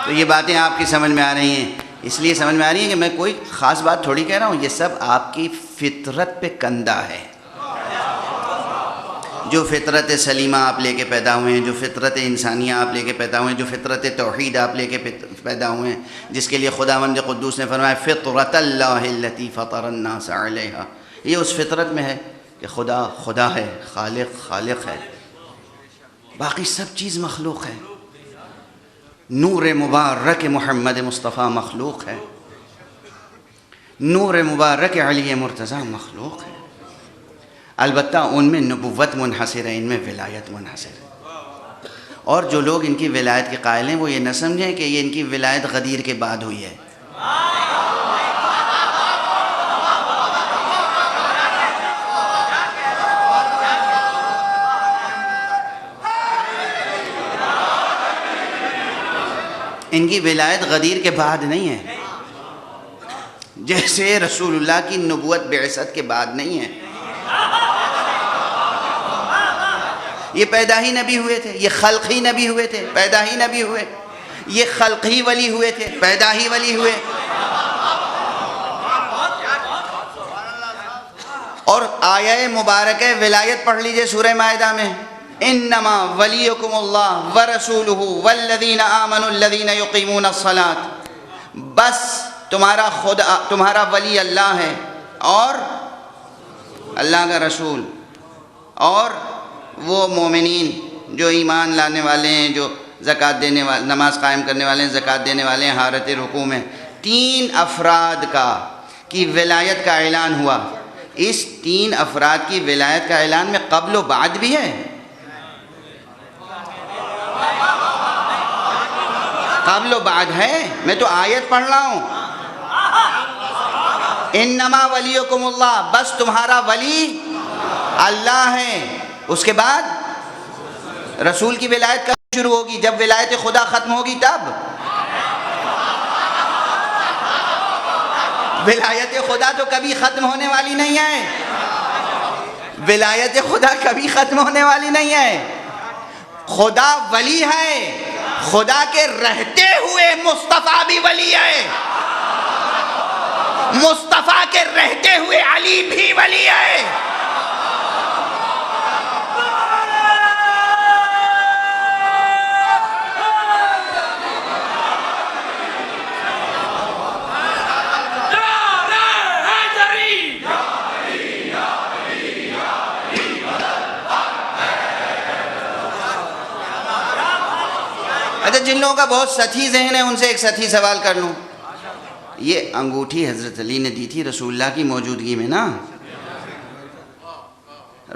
تو یہ باتیں آپ کی سمجھ میں آ رہی ہیں، اس لیے سمجھ میں آ رہی ہیں کہ میں کوئی خاص بات تھوڑی کہہ رہا ہوں. یہ سب آپ کی فطرت پہ کندہ ہے. جو فطرت سلیمہ آپ لے کے پیدا ہوئے ہیں، جو فطرت انسانیہ آپ لے کے پیدا ہوئے ہیں، جو فطرت توحید آپ لے کے پیدا ہوئے ہیں، جس کے لیے خداوند قدوس نے فرمایا فطرت اللہ التی فطر الناس علیہا، یہ اس فطرت میں ہے کہ خدا خدا ہے، خالق خالق ہے، باقی سب چیز مخلوق ہے. نور مبارک محمد مصطفیٰ مخلوق ہے، نور مبارک علی مرتضیٰ مخلوق ہے. البتہ ان میں نبوت منحصر ہے، ان میں ولایت منحصر ہے. اور جو لوگ ان کی ولایت کے قائل ہیں وہ یہ نہ سمجھیں کہ یہ ان کی ولایت غدیر کے بعد ہوئی ہے. ان کی ولایت غدیر کے بعد نہیں ہے، جیسے رسول اللہ کی نبوت بعثت کے بعد نہیں ہے. یہ پیدا ہی نبی ہوئے تھے، یہ خلق ہی نبی ہوئے تھے، پیدا ہی نبی ہوئے. یہ خلقی ولی ہوئے تھے، پیدا ہی ولی ہوئے. اور آیہ مبارکہ ولایت پڑھ لیجئے سورہ مائدہ میں، انما ولیکم اللہ ورسولہ والذین آمنوا الذین یقیمون الصلاۃ. بس تمہارا ولی اللہ ہے اور اللہ کا رسول اور وہ مومنین جو ایمان لانے والے ہیں، جو زکوٰۃ دینے والے، نماز قائم کرنے والے ہیں، زکوٰۃ دینے والے ہیں، حالت رکوع میں. 3 افراد کی ولایت کا اعلان ہوا. اس 3 افراد کی ولایت کا اعلان میں قبل و بعد بھی ہے. قبل و بعد ہے. میں تو آیت پڑھ رہا ہوں، انما ولیکم اللہ، بس تمہارا ولی اللہ ہے. اس کے بعد رسول کی ولایت کب شروع ہوگی؟ جب ولایت خدا ختم ہوگی تب. ولایت خدا تو کبھی ختم ہونے والی نہیں ہے. ولایت خدا کبھی ختم ہونے والی نہیں ہے. خدا ولی ہے، خدا کے رہتے ہوئے مصطفیٰ بھی ولی ہے، مصطفیٰ کے رہتے ہوئے علی بھی ولی ہے. اچھا، جن لوگوں کا بہت سطحی ذہن ہے ان سے ایک سطحی سوال کر لوں. یہ انگوٹھی حضرت علی نے دی تھی رسول اللہ کی موجودگی میں نا.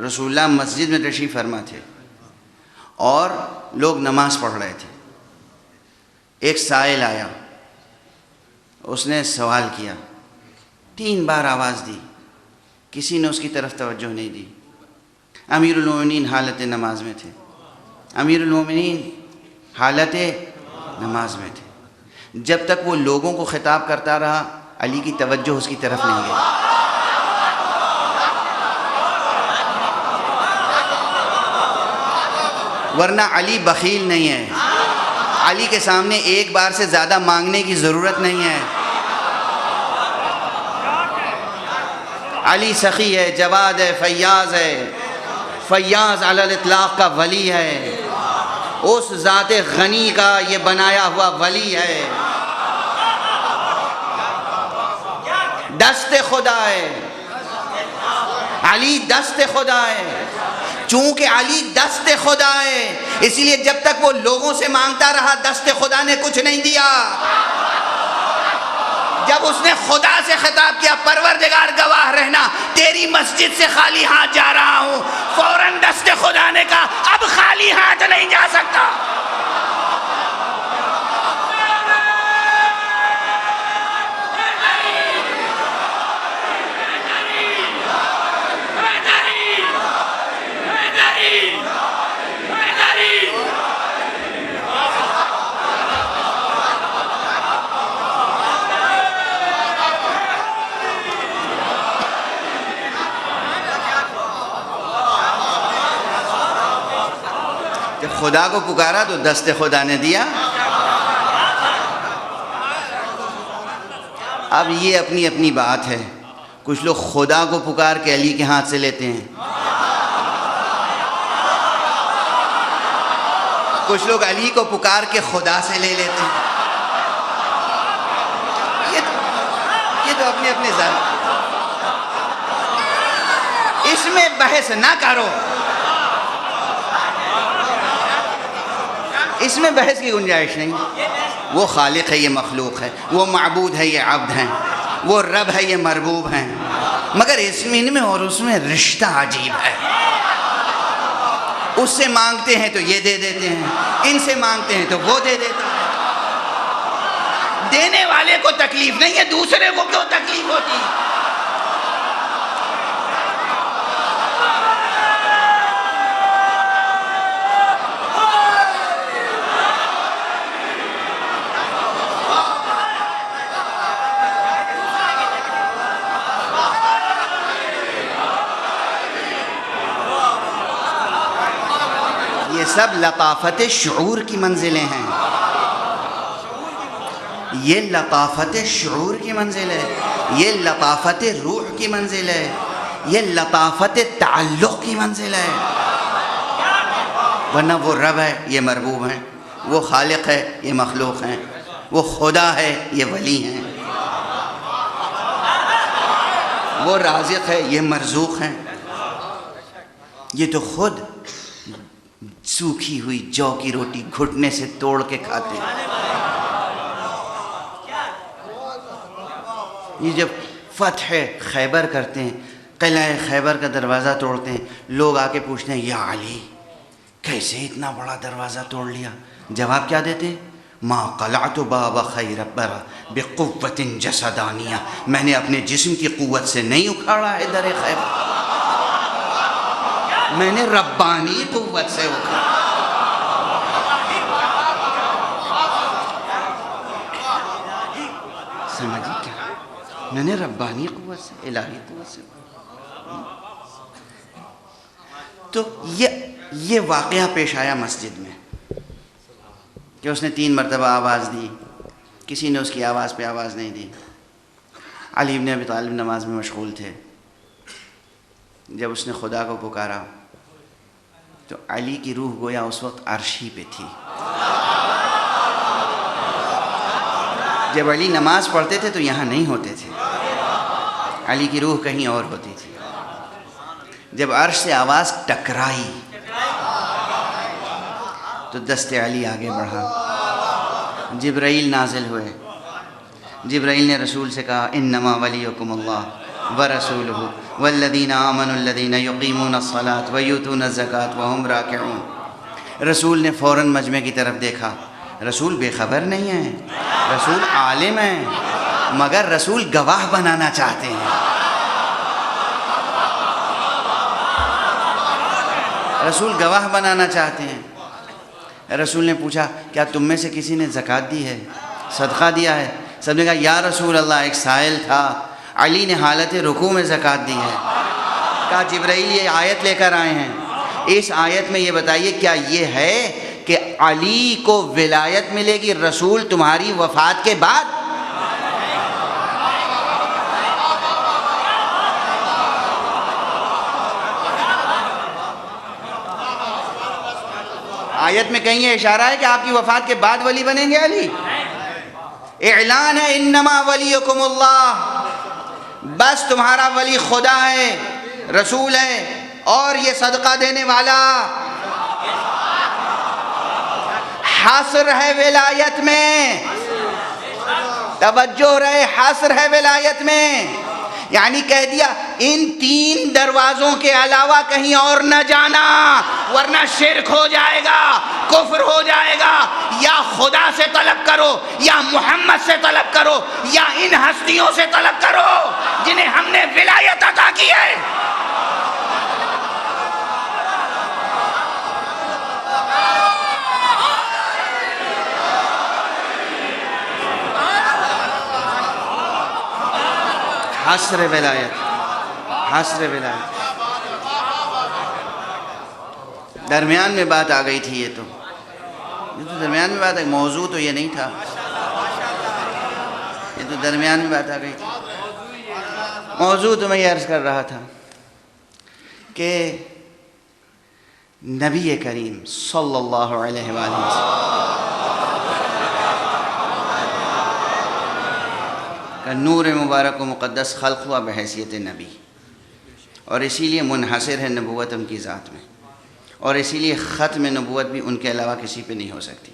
رسول اللہ مسجد میں تشریف فرما تھے اور لوگ نماز پڑھ رہے تھے. ایک سائل آیا، اس نے سوال کیا، 3 بار آواز دی، کسی نے اس کی طرف توجہ نہیں دی. امیر المومنین حالت نماز میں تھے، امیر المومنین حالت نماز میں تھے. جب تک وہ لوگوں کو خطاب کرتا رہا، علی کی توجہ اس کی طرف نہیں گئی. ورنہ علی بخیل نہیں ہے، علی کے سامنے ایک بار سے زیادہ مانگنے کی ضرورت نہیں ہے. علی سخی ہے، جواد ہے، فیاض ہے. فیاض علی الاطلاق کا ولی ہے، اس ذات غنی کا یہ بنایا ہوا ولی ہے. دست خدا ہے، علی دست خدا ہے. چونکہ علی دست خدا ہے اس لیے جب تک وہ لوگوں سے مانگتا رہا دست خدا نے کچھ نہیں دیا. جب اس نے خدا سے خطاب کیا، پروردگار گواہ رہنا تیری مسجد سے خالی ہاتھ جا رہا ہوں، فوراً دست خدا نے کہا اب خالی ہاتھ نہیں جا سکتا. جب خدا کو پکارا تو دست خدا نے دیا. اب یہ اپنی اپنی بات ہے. کچھ لوگ خدا کو پکار کے علی کے ہاتھ سے لیتے ہیں، کچھ لوگ علی کو پکار کے خدا سے لے لیتے ہیں. یہ تو اپنے اپنے ذات. اس میں بحث نہ کرو، اس میں بحث کی گنجائش نہیں. وہ خالق ہے، یہ مخلوق ہے. وہ معبود ہے، یہ عبد ہیں. وہ رب ہے، یہ مربوب ہیں. مگر اس میں ان میں اور اس میں رشتہ عجیب ہے. اس سے مانگتے ہیں تو یہ دے دیتے ہیں، ان سے مانگتے ہیں تو وہ دے دیتا ہے. دینے والے کو تکلیف نہیں ہے، دوسرے کو کیوں تکلیف ہوتی ہے؟ یہ سب لطافت شعور کی منزلیں ہیں. یہ لطافت شعور کی منزل ہے، یہ لطافت روح کی منزل ہے، یہ لطافت تعلق کی منزل ہے. ورنہ وہ رب ہے، یہ مربوب ہیں، وہ خالق ہے، یہ مخلوق ہیں، وہ خدا ہے، یہ ولی ہیں، وہ رازق ہے، یہ مرزوق ہیں. یہ تو خود سوکھی ہوئی جو کی روٹی گھٹنے سے توڑ کے کھاتے ہیں. یہ جب فتح خیبر کرتے ہیں، قلعہ خیبر کا دروازہ توڑتے ہیں، لوگ آ کے پوچھتے ہیں یا علی کیسے اتنا بڑا دروازہ توڑ لیا؟ جواب کیا دیتے ہیں؟ ما قلعت باب خیبر بقوت جسدانیہ، میں نے اپنے جسم کی قوت سے نہیں اکھاڑا ہے در خیبر، میں نے ربانی قوت سے اکھاڑا. سمجھی کیا؟ میں نے ربانی قوت سے، الہی قوت سے. تو یہ واقعہ پیش آیا مسجد میں کہ اس نے 3 مرتبہ آواز دی، کسی نے اس کی آواز پہ آواز نہیں دی. علی بن ابی طالب نماز میں مشغول تھے. جب اس نے خدا کو پکارا تو علی کی روح گویا اس وقت عرش ہی پہ تھی. جب علی نماز پڑھتے تھے تو یہاں نہیں ہوتے تھے، علی کی روح کہیں اور ہوتی تھی. جب عرش سے آواز ٹکرائی تو دست علی آگے بڑھا. جبرائیل نازل ہوئے. جبرائیل نے رسول سے کہا انما ولیکم اللہ ورسولہ والذین آمنوا الذین یقیمون الصلاۃ ویؤتون الزکاۃ وہم راکعون. رسول نے فوراً مجمع کی طرف دیکھا. رسول بے خبر نہیں ہیں، رسول عالم ہیں، مگر رسول گواہ بنانا چاہتے ہیں. رسول گواہ بنانا چاہتے ہیں. رسول نے پوچھا کیا تم میں سے کسی نے زکوٰۃ دی ہے، صدقہ دیا ہے؟ سب نے کہا یا رسول اللہ ایک سائل تھا، علی نے حالت رکوع میں زکوٰۃ دی ہے. کہا جبرائیل یہ آیت لے کر آئے ہیں، اس آیت میں یہ بتائیے کیا یہ ہے کہ علی کو ولایت ملے گی رسول تمہاری وفات کے بعد؟ آیت میں کہیں یہ اشارہ ہے کہ آپ کی وفات کے بعد ولی بنیں گے علی؟ اعلان ہے انما ولیکم اللہ، بس تمہارا ولی خدا ہے، رسول ہے، اور یہ صدقہ دینے والا. حصر ہے ولایت میں، توجہ رہے، حصر ہے ولایت میں. یعنی کہہ دیا ان 3 دروازوں کے علاوہ کہیں اور نہ جانا، ورنہ شرک ہو جائے گا، کفر ہو جائے گا. یا خدا سے طلب کرو، یا محمد سے طلب کرو، یا ان ہستیوں سے طلب کرو جنہیں ہم نے ولایت عطا کی ہے. حصر ولایت، حصر ولایت. درمیان میں بات آ گئی تھی. یہ تو درمیان میں بات ہے، موضوع تو یہ نہیں تھا، یہ تو درمیان میں بات آ گئی تھی. موضوع تو میں یہ عرض کر رہا تھا کہ نبی کریم صلی اللہ علیہ وآلہ وسلم کا نور مبارک و مقدس خلق ہوا بحیثیت نبی، اور اسی لیے منحصر ہے نبوت ان کی ذات میں، اور اسی لیے ختم نبوت بھی ان کے علاوہ کسی پہ نہیں ہو سکتی.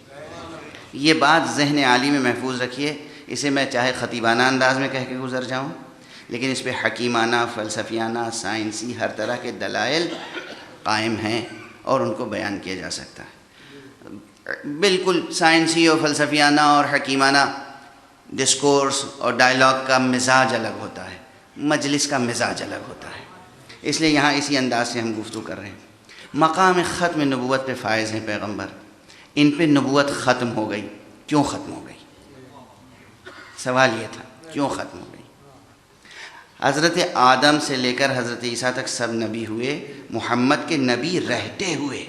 یہ بات ذہن عالی میں محفوظ رکھیے. اسے میں چاہے خطیبانہ انداز میں کہہ کے گزر جاؤں، لیکن اس پہ حکیمانہ، فلسفیانہ، سائنسی ہر طرح کے دلائل قائم ہیں اور ان کو بیان کیا جا سکتا ہے. بالکل سائنسی اور فلسفیانہ اور حکیمانہ ڈسکورس اور ڈائلاگ کا مزاج الگ ہوتا ہے، مجلس کا مزاج الگ ہوتا ہے. اس لیے یہاں اسی انداز سے ہم گفتگو کر رہے ہیں. مقام ختم نبوت پہ فائز ہیں پیغمبر، ان پہ نبوت ختم ہو گئی. کیوں ختم ہو گئی؟ سوال یہ تھا کیوں ختم ہو گئی؟ حضرت آدم سے لے کر حضرت عیسیٰ تک سب نبی ہوئے، محمد کے نبی رہتے ہوئے.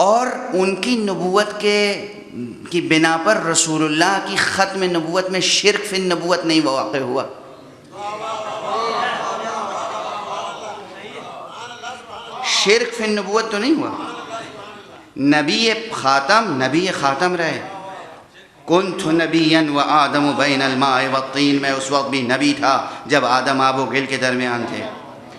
اور ان کی نبوت کی بنا پر رسول اللہ کی ختم نبوت میں شرک فی النبوت نہیں واقع ہوا. شرک فی النبوت تو نہیں ہوا. نبی خاتم رہے. کنت نبیا و آدم بین الماء والطین، میں اس وقت بھی نبی تھا جب آدم آب و گل کے درمیان تھے.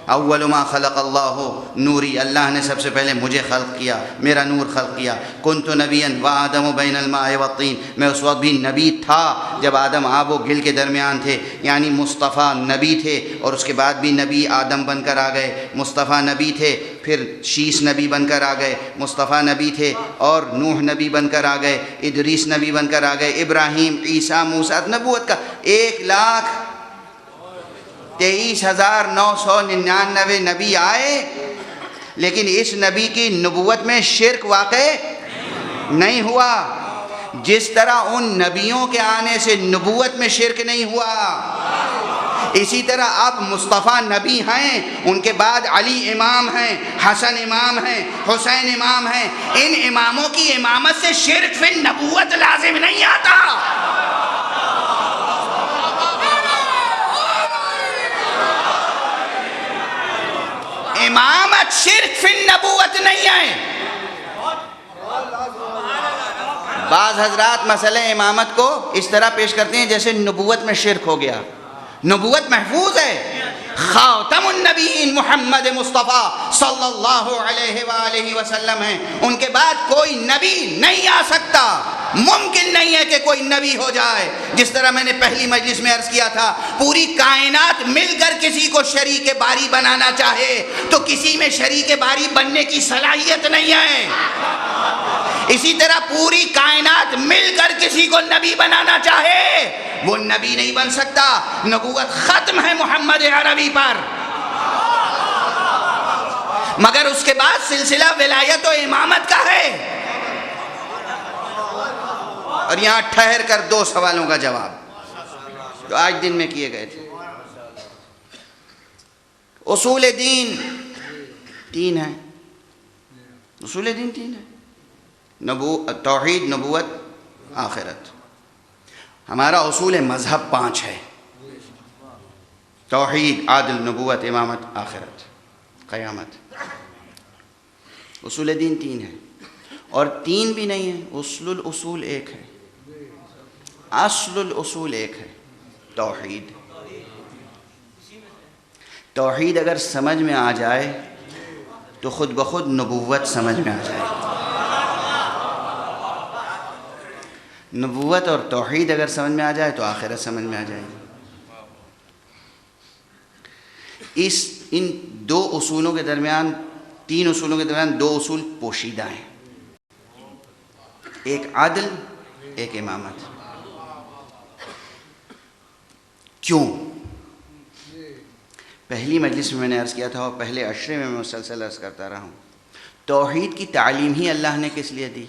اول ما خلق اللہ نوری، اللہ نے سب سے پہلے مجھے خلق کیا، میرا نور خلق کیا. کنت نبیا و آدم بین الماء والطین، میں اس وقت بھی نبی تھا جب آدم آب و گل کے درمیان تھے. یعنی مصطفیٰ نبی تھے اور اس کے بعد بھی نبی آدم بن کر آ گئے. مصطفیٰ نبی تھے، پھر شیس نبی بن کر آ گئے. مصطفیٰ نبی تھے اور نوح نبی بن کر آ گئے. ادریس نبی بن کر آ گئے. ابراہیم، عیسیٰ، موسیٰ. نبوت کا 1,23,999 نبی آئے، لیکن اس نبی کی نبوت میں شرک واقع نہیں ہوا. جس طرح ان نبیوں کے آنے سے نبوت میں شرک نہیں ہوا، اسی طرح اب مصطفیٰ نبی ہیں، ان کے بعد علی امام ہیں، حسن امام ہیں، حسین امام ہیں. ان اماموں کی امامت سے شرک فی النبوت لازم نہیں آتا. امامت شرک فی النبوت نہیں ہے. بعض حضرات مسئلہ امامت کو اس طرح پیش کرتے ہیں جیسے نبوت میں شرک ہو گیا. نبوت محفوظ ہے. خاتم النبیین محمد مصطفیٰ صلی اللہ علیہ وآلہ وسلم ہیں. ان کے بعد کوئی نبی نہیں آ سکتا. ممکن نہیں ہے کہ کوئی نبی ہو جائے. جس طرح میں نے پہلی مجلس میں عرض کیا تھا، پوری کائنات مل کر کسی کو شریک باری بنانا چاہے تو کسی میں شریک باری بننے کی صلاحیت نہیں ہے. اسی طرح پوری کائنات مل کر کسی کو نبی بنانا چاہے وہ نبی نہیں بن سکتا. نبوت ختم ہے محمد عربی پر، مگر اس کے بعد سلسلہ ولایت و امامت کا ہے. اور یہاں ٹھہر کر 2 سوالوں کا جواب جو آج دن میں کیے گئے تھے. اصول دین 3 ہیں. اصول دین 3 ہیں: توحید، نبوت، آخرت. ہمارا اصول مذہب 5 ہے: توحید، عدل، نبوت، امامت، آخرت، قیامت. اصول دین 3 ہے، اور 3 بھی نہیں ہے. اصل الاصول 1 ہے. اصل الاصول 1 ہے: توحید. توحید اگر سمجھ میں آ جائے تو خود بخود نبوت سمجھ میں آ جائے. نبوت اور توحید اگر سمجھ میں آ جائے تو آخرت سمجھ میں آ جائے گی. ان 2 اصولوں کے درمیان، 3 اصولوں کے درمیان 2 اصول پوشیدہ ہیں: ایک عدل، ایک امامت. کیوں؟ پہلی مجلس میں نے عرض کیا تھا اور پہلے عشرے میں مسلسل عرض کرتا رہا ہوں، توحید کی تعلیم ہی اللہ نے کس لیے دی؟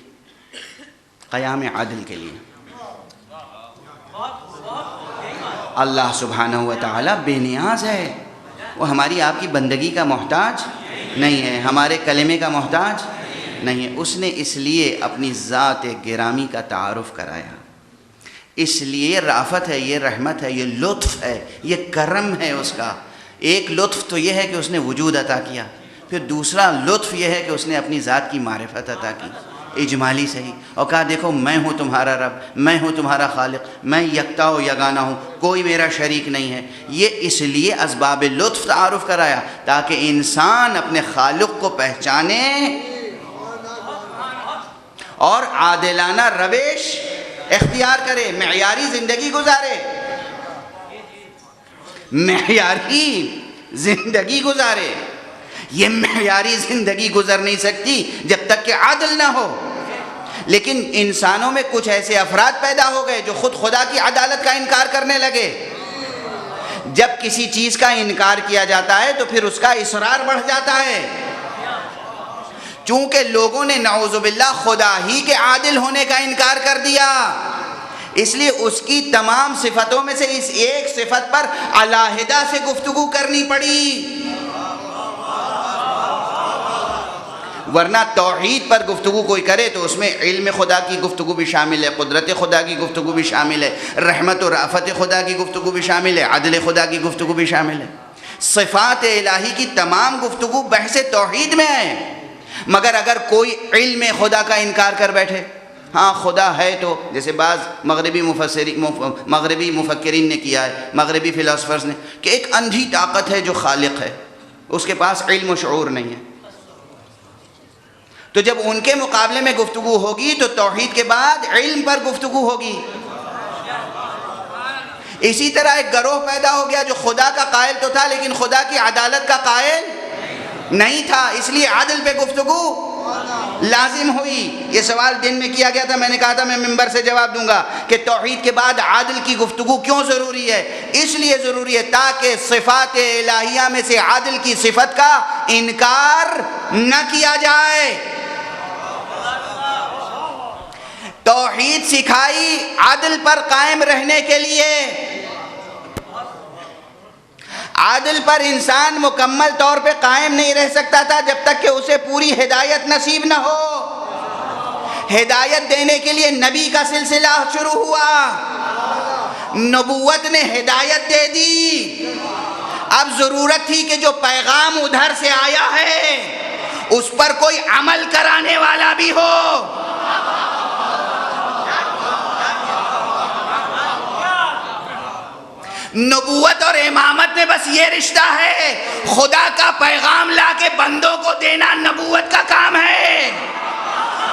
قیام عدل کے لیے. اللہ سبحانہ و تعالی بے نیاز ہے. وہ ہماری آپ کی بندگی کا محتاج نہیں ہے، ہمارے کلمے کا محتاج نہیں ہے. اس نے اس لیے اپنی ذات گرامی کا تعارف کرایا. اس لیے رافت ہے، یہ رحمت ہے، یہ لطف ہے، یہ کرم ہے اس کا. ایک لطف تو یہ ہے کہ اس نے وجود عطا کیا، پھر دوسرا لطف یہ ہے کہ اس نے اپنی ذات کی معرفت عطا کی، اجمالی صحیح، اور کہا دیکھو میں ہوں تمہارا رب، میں ہوں تمہارا خالق، میں یکتا و یگانہ ہوں، کوئی میرا شریک نہیں ہے. یہ اس لیے اسباب لطف تعارف کرایا تاکہ انسان اپنے خالق کو پہچانے اور عادلانہ روش اختیار کرے، معیاری زندگی گزارے. معیاری زندگی گزارے. یہ معیاری زندگی گزر نہیں سکتی جب تک کہ عدل نہ ہو. لیکن انسانوں میں کچھ ایسے افراد پیدا ہو گئے جو خود خدا کی عدالت کا انکار کرنے لگے. جب کسی چیز کا انکار کیا جاتا ہے تو پھر اس کا اصرار بڑھ جاتا ہے. چونکہ لوگوں نے نعوذ باللہ خدا ہی کے عادل ہونے کا انکار کر دیا، اس لیے اس کی تمام صفتوں میں سے اس ایک صفت پر علیحدہ سے گفتگو کرنی پڑی. ورنہ توحید پر گفتگو کوئی کرے تو اس میں علم خدا کی گفتگو بھی شامل ہے، قدرت خدا کی گفتگو بھی شامل ہے، رحمت و رافت خدا کی گفتگو بھی شامل ہے، عدل خدا کی گفتگو بھی شامل ہے۔ صفات الہی کی تمام گفتگو بحث توحید میں ہے، مگر اگر کوئی علم خدا کا انکار کر بیٹھے، ہاں خدا ہے تو، جیسے بعض مغربی مفکرین نے کیا ہے، مغربی فلاسفرز نے، کہ ایک اندھی طاقت ہے جو خالق ہے، اس کے پاس علم و شعور نہیں ہے، تو جب ان کے مقابلے میں گفتگو ہوگی تو توحید کے بعد علم پر گفتگو ہوگی۔ اسی طرح ایک گروہ پیدا ہو گیا جو خدا کا قائل تو تھا لیکن خدا کی عدالت کا قائل نہیں تھا، اس لیے عدل پہ گفتگو لازم ہوئی۔ یہ سوال دن میں کیا گیا تھا، میں نے کہا تھا میں ممبر سے جواب دوں گا کہ توحید کے بعد عدل کی گفتگو کیوں ضروری ہے؟ اس لیے ضروری ہے تاکہ صفات الہیہ میں سے عدل کی صفت کا انکار نہ کیا جائے۔ توحید سکھائی عدل پر قائم رہنے کے لیے۔ عدل پر انسان مکمل طور پہ قائم نہیں رہ سکتا تھا جب تک کہ اسے پوری ہدایت نصیب نہ ہو۔ ہدایت دینے کے لیے نبی کا سلسلہ شروع ہوا، نبوت نے ہدایت دے دی، اب ضرورت تھی کہ جو پیغام ادھر سے آیا ہے اس پر کوئی عمل کرانے والا بھی ہو۔ نبوت اور امامت میں بس یہ رشتہ ہے، خدا کا پیغام لا کے بندوں کو دینا نبوت کا کام ہے،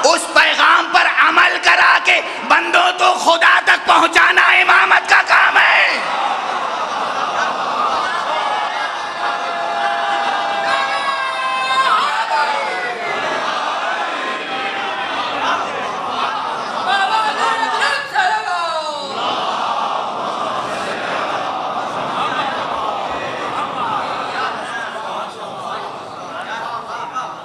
اس پیغام پر عمل کرا کے بندوں تو خدا تک پہنچانا امامت کا کام ہے۔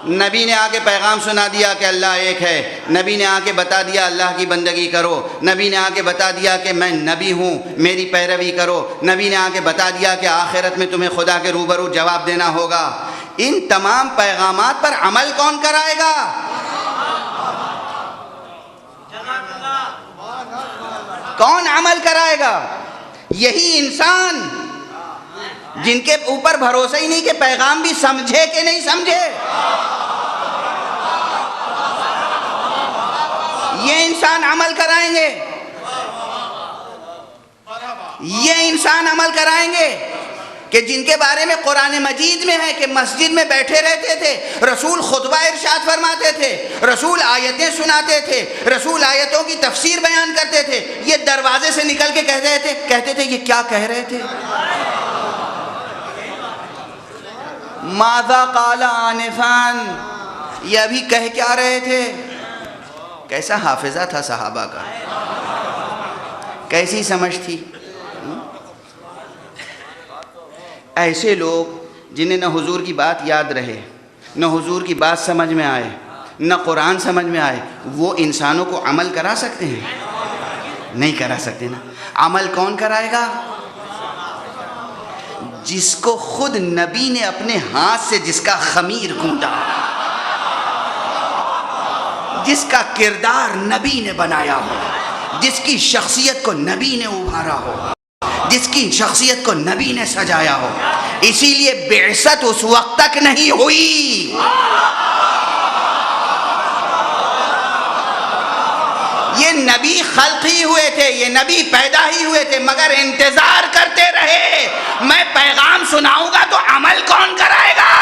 نبی نے آ کے پیغام سنا دیا کہ اللہ ایک ہے، نبی نے آ کے بتا دیا اللہ کی بندگی کرو، نبی نے آ کے بتا دیا کہ میں نبی ہوں میری پیروی کرو، نبی نے آ کے بتا دیا کہ آخرت میں تمہیں خدا کے روبرو جواب دینا ہوگا۔ ان تمام پیغامات پر عمل کون کرائے گا؟ کون عمل کرائے گا؟ یہی انسان جن کے اوپر بھروسہ ہی نہیں کہ پیغام بھی سمجھے کہ نہیں سمجھے۔ یہ انسان عمل کرائیں گے، یہ انسان عمل کرائیں گے کہ جن کے بارے میں قرآن مجید میں ہے کہ مسجد میں بیٹھے رہتے تھے، رسول خطبہ ارشاد فرماتے تھے، رسول آیتیں سناتے تھے، رسول آیتوں کی تفسیر بیان کرتے تھے، یہ دروازے سے نکل کے کہتے تھے یہ کیا کہہ رہے تھے؟ ماذا قال آنفان، یہ ابھی کہہ کیا رہے تھے؟ کیسا حافظہ تھا صحابہ کا، کیسی سمجھ تھی۔ ایسے لوگ جنہیں نہ حضور کی بات یاد رہے، نہ حضور کی بات سمجھ میں آئے، نہ قرآن سمجھ میں آئے، وہ انسانوں کو عمل کرا سکتے ہیں؟ نہیں کرا سکتے نا۔ عمل کون کرائے گا؟ جس کو خود نبی نے اپنے ہاتھ سے جس کا خمیر گوندا، جس کا کردار نبی نے بنایا ہو، جس کی شخصیت کو نبی نے ابھارا ہو، جس کی شخصیت کو نبی نے سجایا ہو۔ اسی لیے بعثت اس وقت تک نہیں ہوئی، یہ نبی خلق ہی ہوئے تھے، یہ نبی پیدا ہی ہوئے تھے، مگر انتظار کرتے رہے میں پیغام سناؤں گا تو عمل کون کرائے گا؟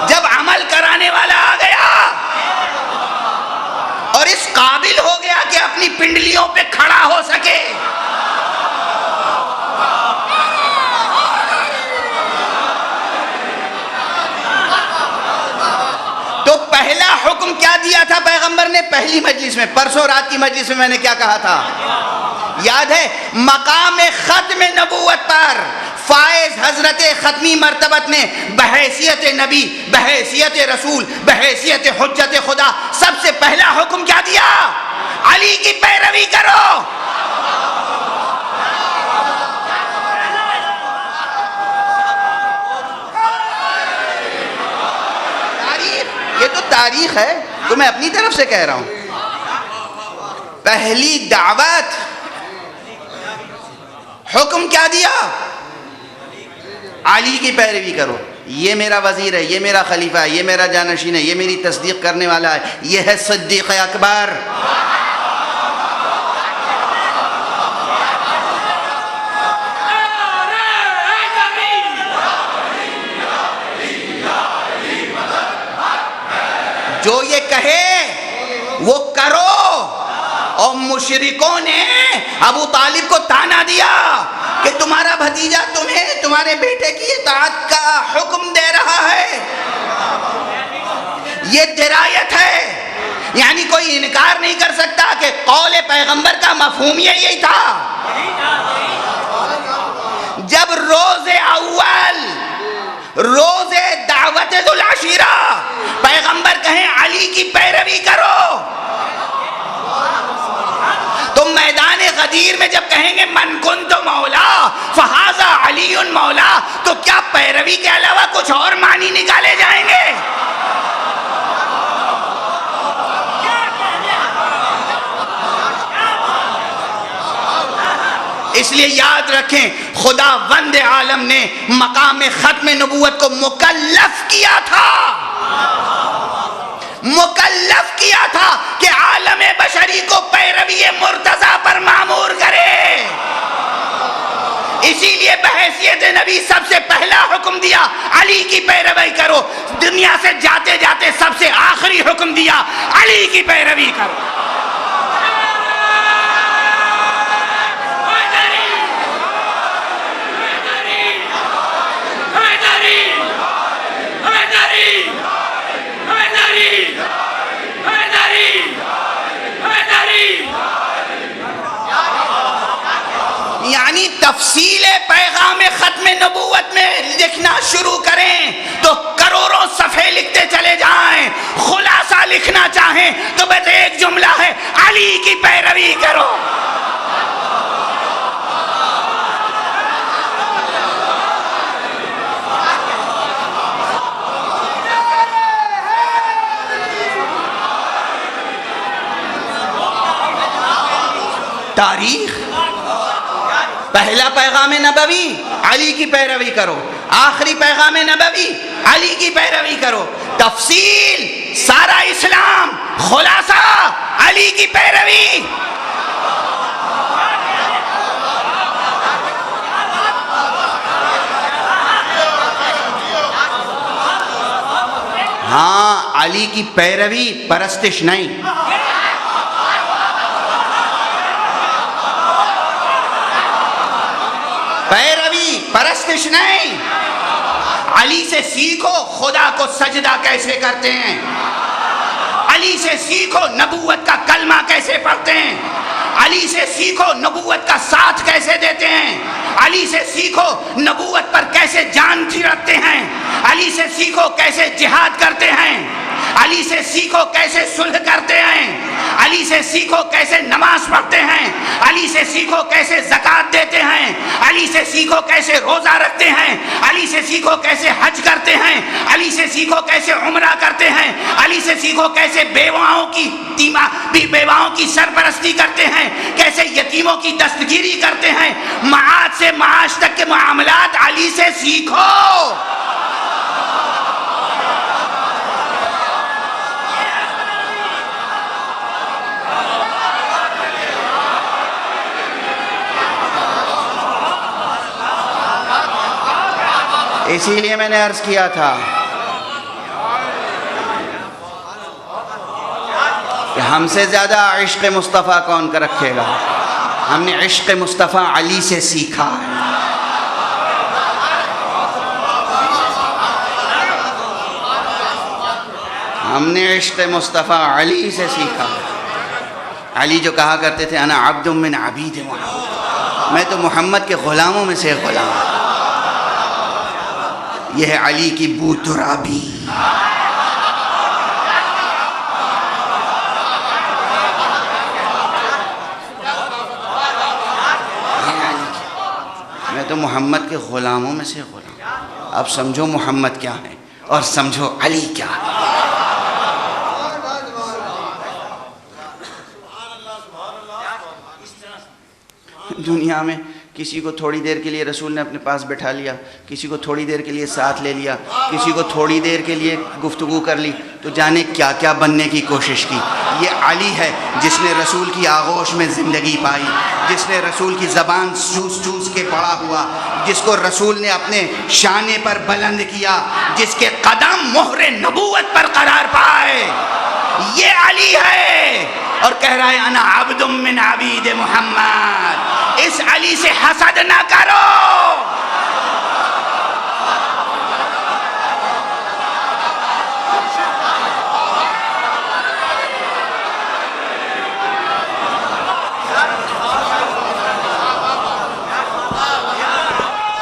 جب عمل کرانے والا آ گیا اور اس قابل ہو گیا کہ اپنی پنڈلیوں پہ کھڑا ہو سکے، تو پہلا حکم کیا دیا تھا پیغمبر نے پہلی مجلس میں؟ پرسوں رات کی مجلس میں نے کیا کہا تھا یاد ہے؟ مقام ختم نبوت پر فائز حضرت ختمی مرتبت نے بحیثیت نبی، بحیثیت رسول، بحیثیت حجت خدا سب سے پہلا حکم کیا دیا؟ علی کی پیروی کرو۔ تاریخ ہے، تو میں اپنی طرف سے کہہ رہا ہوں. پہلی دعوت حکم کیا دیا؟ علی کی پیروی کرو. یہ میرا وزیر ہے، یہ میرا خلیفہ ہے، یہ میرا جانشین ہے، یہ میری تصدیق کرنے والا ہے، یہ ہے صدیق اکبر. جو یہ کہے وہ کرو. اور مشرکوں نے ابو طالب کو تانا دیا کہ تمہارا بھتیجا تمہیں تمہارے بیٹے کی اطاعت کا حکم دے رہا ہے. یہ درایت ہے، یعنی کوئی انکار نہیں کر سکتا کہ قول پیغمبر کا مفہوم یہی تھا. جب روز اول، روز دعوت ذو العشیرہ، پیغمبر کہیں علی کی پیروی کرو، تم میدان غدیر میں جب کہیں گے من کنت مولا فہذا علی مولا، تو کیا پیروی کے علاوہ کچھ اور معنی نکالے جائیں گے؟ اس لیے یاد رکھیں، خدا وند عالم نے مقام ختم نبوت کو مکلف کیا تھا، مکلف کیا تھا کہ عالم بشری کو پیروی مرتضی پر مامور کرے. اسی لیے بحیثیت نبی سب سے پہلا حکم دیا علی کی پیروی کرو. دنیا سے جاتے جاتے سب سے آخری حکم دیا علی کی پیروی کرو. یعنی تفصیل پیغام ختم نبوت میں لکھنا شروع کریں تو کروڑوں صفحے لکھتے چلے جائیں. خلاصہ لکھنا چاہیں تو بس ایک جملہ ہے، علی کی پیروی کرو. تاریخ، پہلا پیغام نبوی علی کی پیروی کرو، آخری پیغام نبوی علی کی پیروی کرو. تفصیل سارا اسلام، خلاصہ علی کی پیروی. ہاں، علی کی پیروی، پرستش نہیں. پیروی، پرستش نہیں. علی سے سیکھو خدا کو سجدہ کیسے کرتے ہیں، علی سے سیکھو نبوت کا کلمہ کیسے پڑھتے ہیں، علی سے سیکھو نبوت کا ساتھ کیسے دیتے ہیں، علی سے سیکھو نبوت پر کیسے جان چھڑکتے ہیں، علی سے سیکھو کیسے جہاد کرتے ہیں، علی سے سیکھو کیسے صلح کرتے ہیں، علی سے سیکھو کیسے نماز پڑھتے ہیں، علی سے سیکھو کیسے زکوٰۃ دیتے ہیں، علی سے سیکھو کیسے روزہ رکھتے ہیں، علی سے سیکھو کیسے حج کرتے ہیں، علی سے سیکھو کیسے عمرہ کرتے ہیں، علی سے سیکھو کیسے بیواؤں کی سرپرستی کرتے ہیں، کیسے یتیموں کی دستگیری کرتے ہیں. معاد سے معاش تک کے معاملات علی سے سیکھو. اسی لیے میں نے عرض کیا تھا کہ ہم سے زیادہ عشق مصطفیٰ کون کر رکھے گا. ہم نے عشق مصطفیٰ علی سے سیکھا ہے. ہم نے عشق مصطفیٰ علی سے سیکھا. علی جو کہا کرتے تھے انا عبد من عبید محمد، میں تو محمد کے غلاموں میں سے غلام. یہ ہے علی کی بو ترابی. میں تو محمد کے غلاموں میں سے غلام. اب سمجھو محمد کیا ہے اور سمجھو علی کیا ہے. دنیا میں کسی کو تھوڑی دیر کے لیے رسول نے اپنے پاس بٹھا لیا، کسی کو تھوڑی دیر کے لیے ساتھ لے لیا، کسی کو تھوڑی دیر کے لیے گفتگو کر لی، تو جانے کیا کیا بننے کی کوشش کی۔ یہ علی ہے جس نے رسول کی آغوش میں زندگی پائی، جس نے رسول کی زبان چوس چوس کے بڑا ہوا، جس کو رسول نے اپنے شانے پر بلند کیا، جس کے قدم مہر نبوت پر قرار پائے، یہ علی ہے۔ اور کہہ رہا ہے انا عبد من عبید محمد۔ اس علی سے حسد نہ کرو۔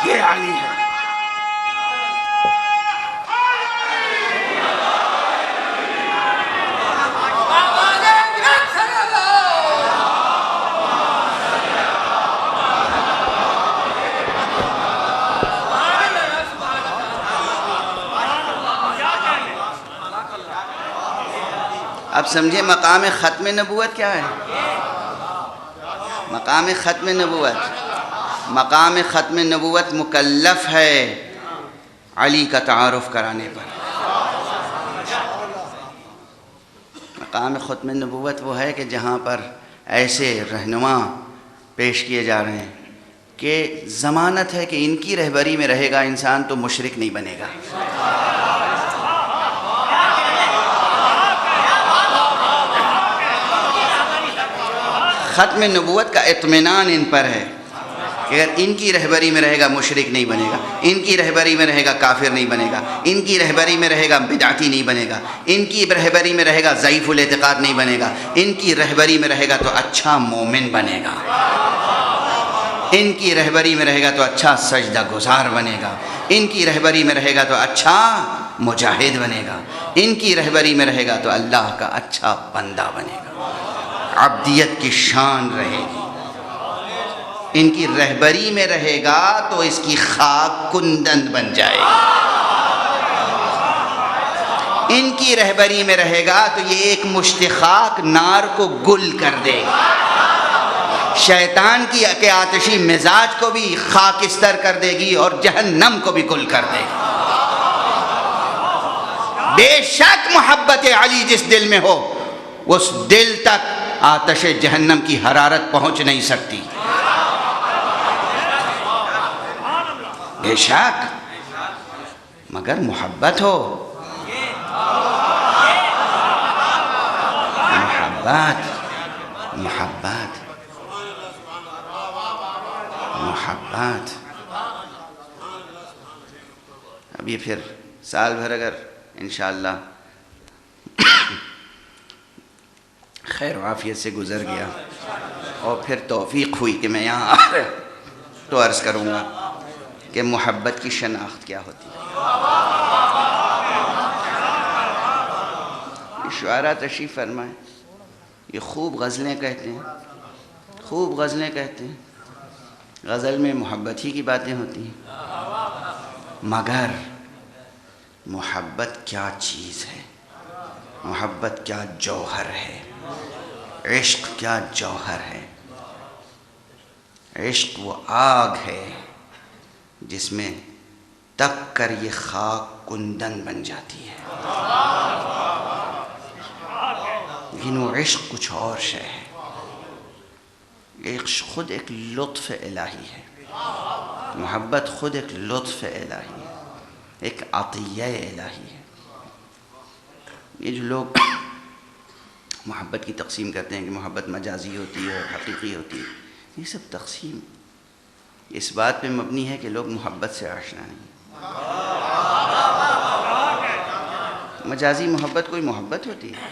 یہ علی ہے۔ اب سمجھے مقام ختم نبوت کیا ہے؟ مقام ختم نبوت، مقام ختم نبوت مکلف ہے علی کا تعارف کرانے پر۔ مقام ختم نبوت وہ ہے کہ جہاں پر ایسے رہنما پیش کیے جا رہے ہیں کہ ضمانت ہے کہ ان کی رہبری میں رہے گا انسان تو مشرک نہیں بنے گا۔ ختم نبوت کا اطمینان ان پر ہے کہ اگر ان کی رہبری میں رہے گا مشرک نہیں بنے گا، ان کی رہبری میں رہے گا کافر نہیں بنے گا، ان کی رہبری میں رہے گا بدعتی نہیں بنے گا، ان کی رہبری میں رہے گا ضعیف الاعتقاد نہیں بنے گا، ان کی رہبری میں رہے گا تو اچھا مومن بنے گا، ان کی رہبری میں رہے گا تو اچھا سجدہ گزار بنے گا، ان کی رہبری میں رہے گا تو اچھا مجاہد بنے گا، ان کی رہبری میں رہے گا تو اللہ کا اچھا بندہ بنے گا، عبدیت کی شان رہے گی۔ ان کی رہبری میں رہے گا تو اس کی خاک کندن بن جائے گی، ان کی رہبری میں رہے گا تو یہ ایک مشت خاک نار کو گل کر دے گا، شیطان کی آتشی مزاج کو بھی خاکستر کر دے گی اور جہنم کو بھی گل کر دے گی۔ بے شک محبت علی جس دل میں ہو اس دل تک آتش جہنم کی حرارت پہنچ نہیں سکتی۔ بے شک مگر محبت ہو، محبت محبت محبت۔ اب یہ پھر سال بھر اگر انشاءاللہ خیر و عافیت سے گزر گیا اور پھر توفیق ہوئی کہ میں یہاں تو عرض کروں گا کہ محبت کی شناخت کیا ہوتی ہے۔ یہ شعراء تشریف فرمائیں، یہ خوب غزلیں کہتے ہیں، خوب غزلیں کہتے ہیں، غزل میں محبت ہی کی باتیں ہوتی ہیں، مگر محبت کیا چیز ہے، محبت کیا جوہر ہے، عشق کیا جوہر ہے۔ عشق وہ آگ ہے جس میں تک کر یہ خاک کندن بن جاتی ہے، لیکن وہ عشق کچھ اور شے ہے۔ عشق خود ایک لطف الہی ہے، محبت خود ایک لطف الہی ہے، ایک عطیہ الہی ہے۔ یہ جو لوگ محبت کی تقسیم کرتے ہیں کہ محبت مجازی ہوتی ہے اور حقیقی ہوتی ہے، یہ سب تقسیم اس بات پہ مبنی ہے کہ لوگ محبت سے آشنا نہیں۔ مجازی محبت کوئی محبت ہوتی ہے؟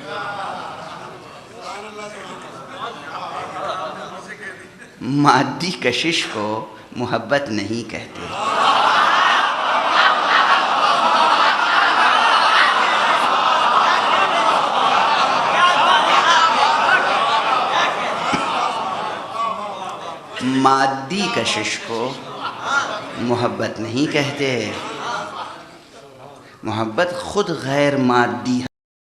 مادی کشش کو محبت نہیں کہتے۔ مادی کشش کو محبت نہیں کہتے، محبت خود غیر مادی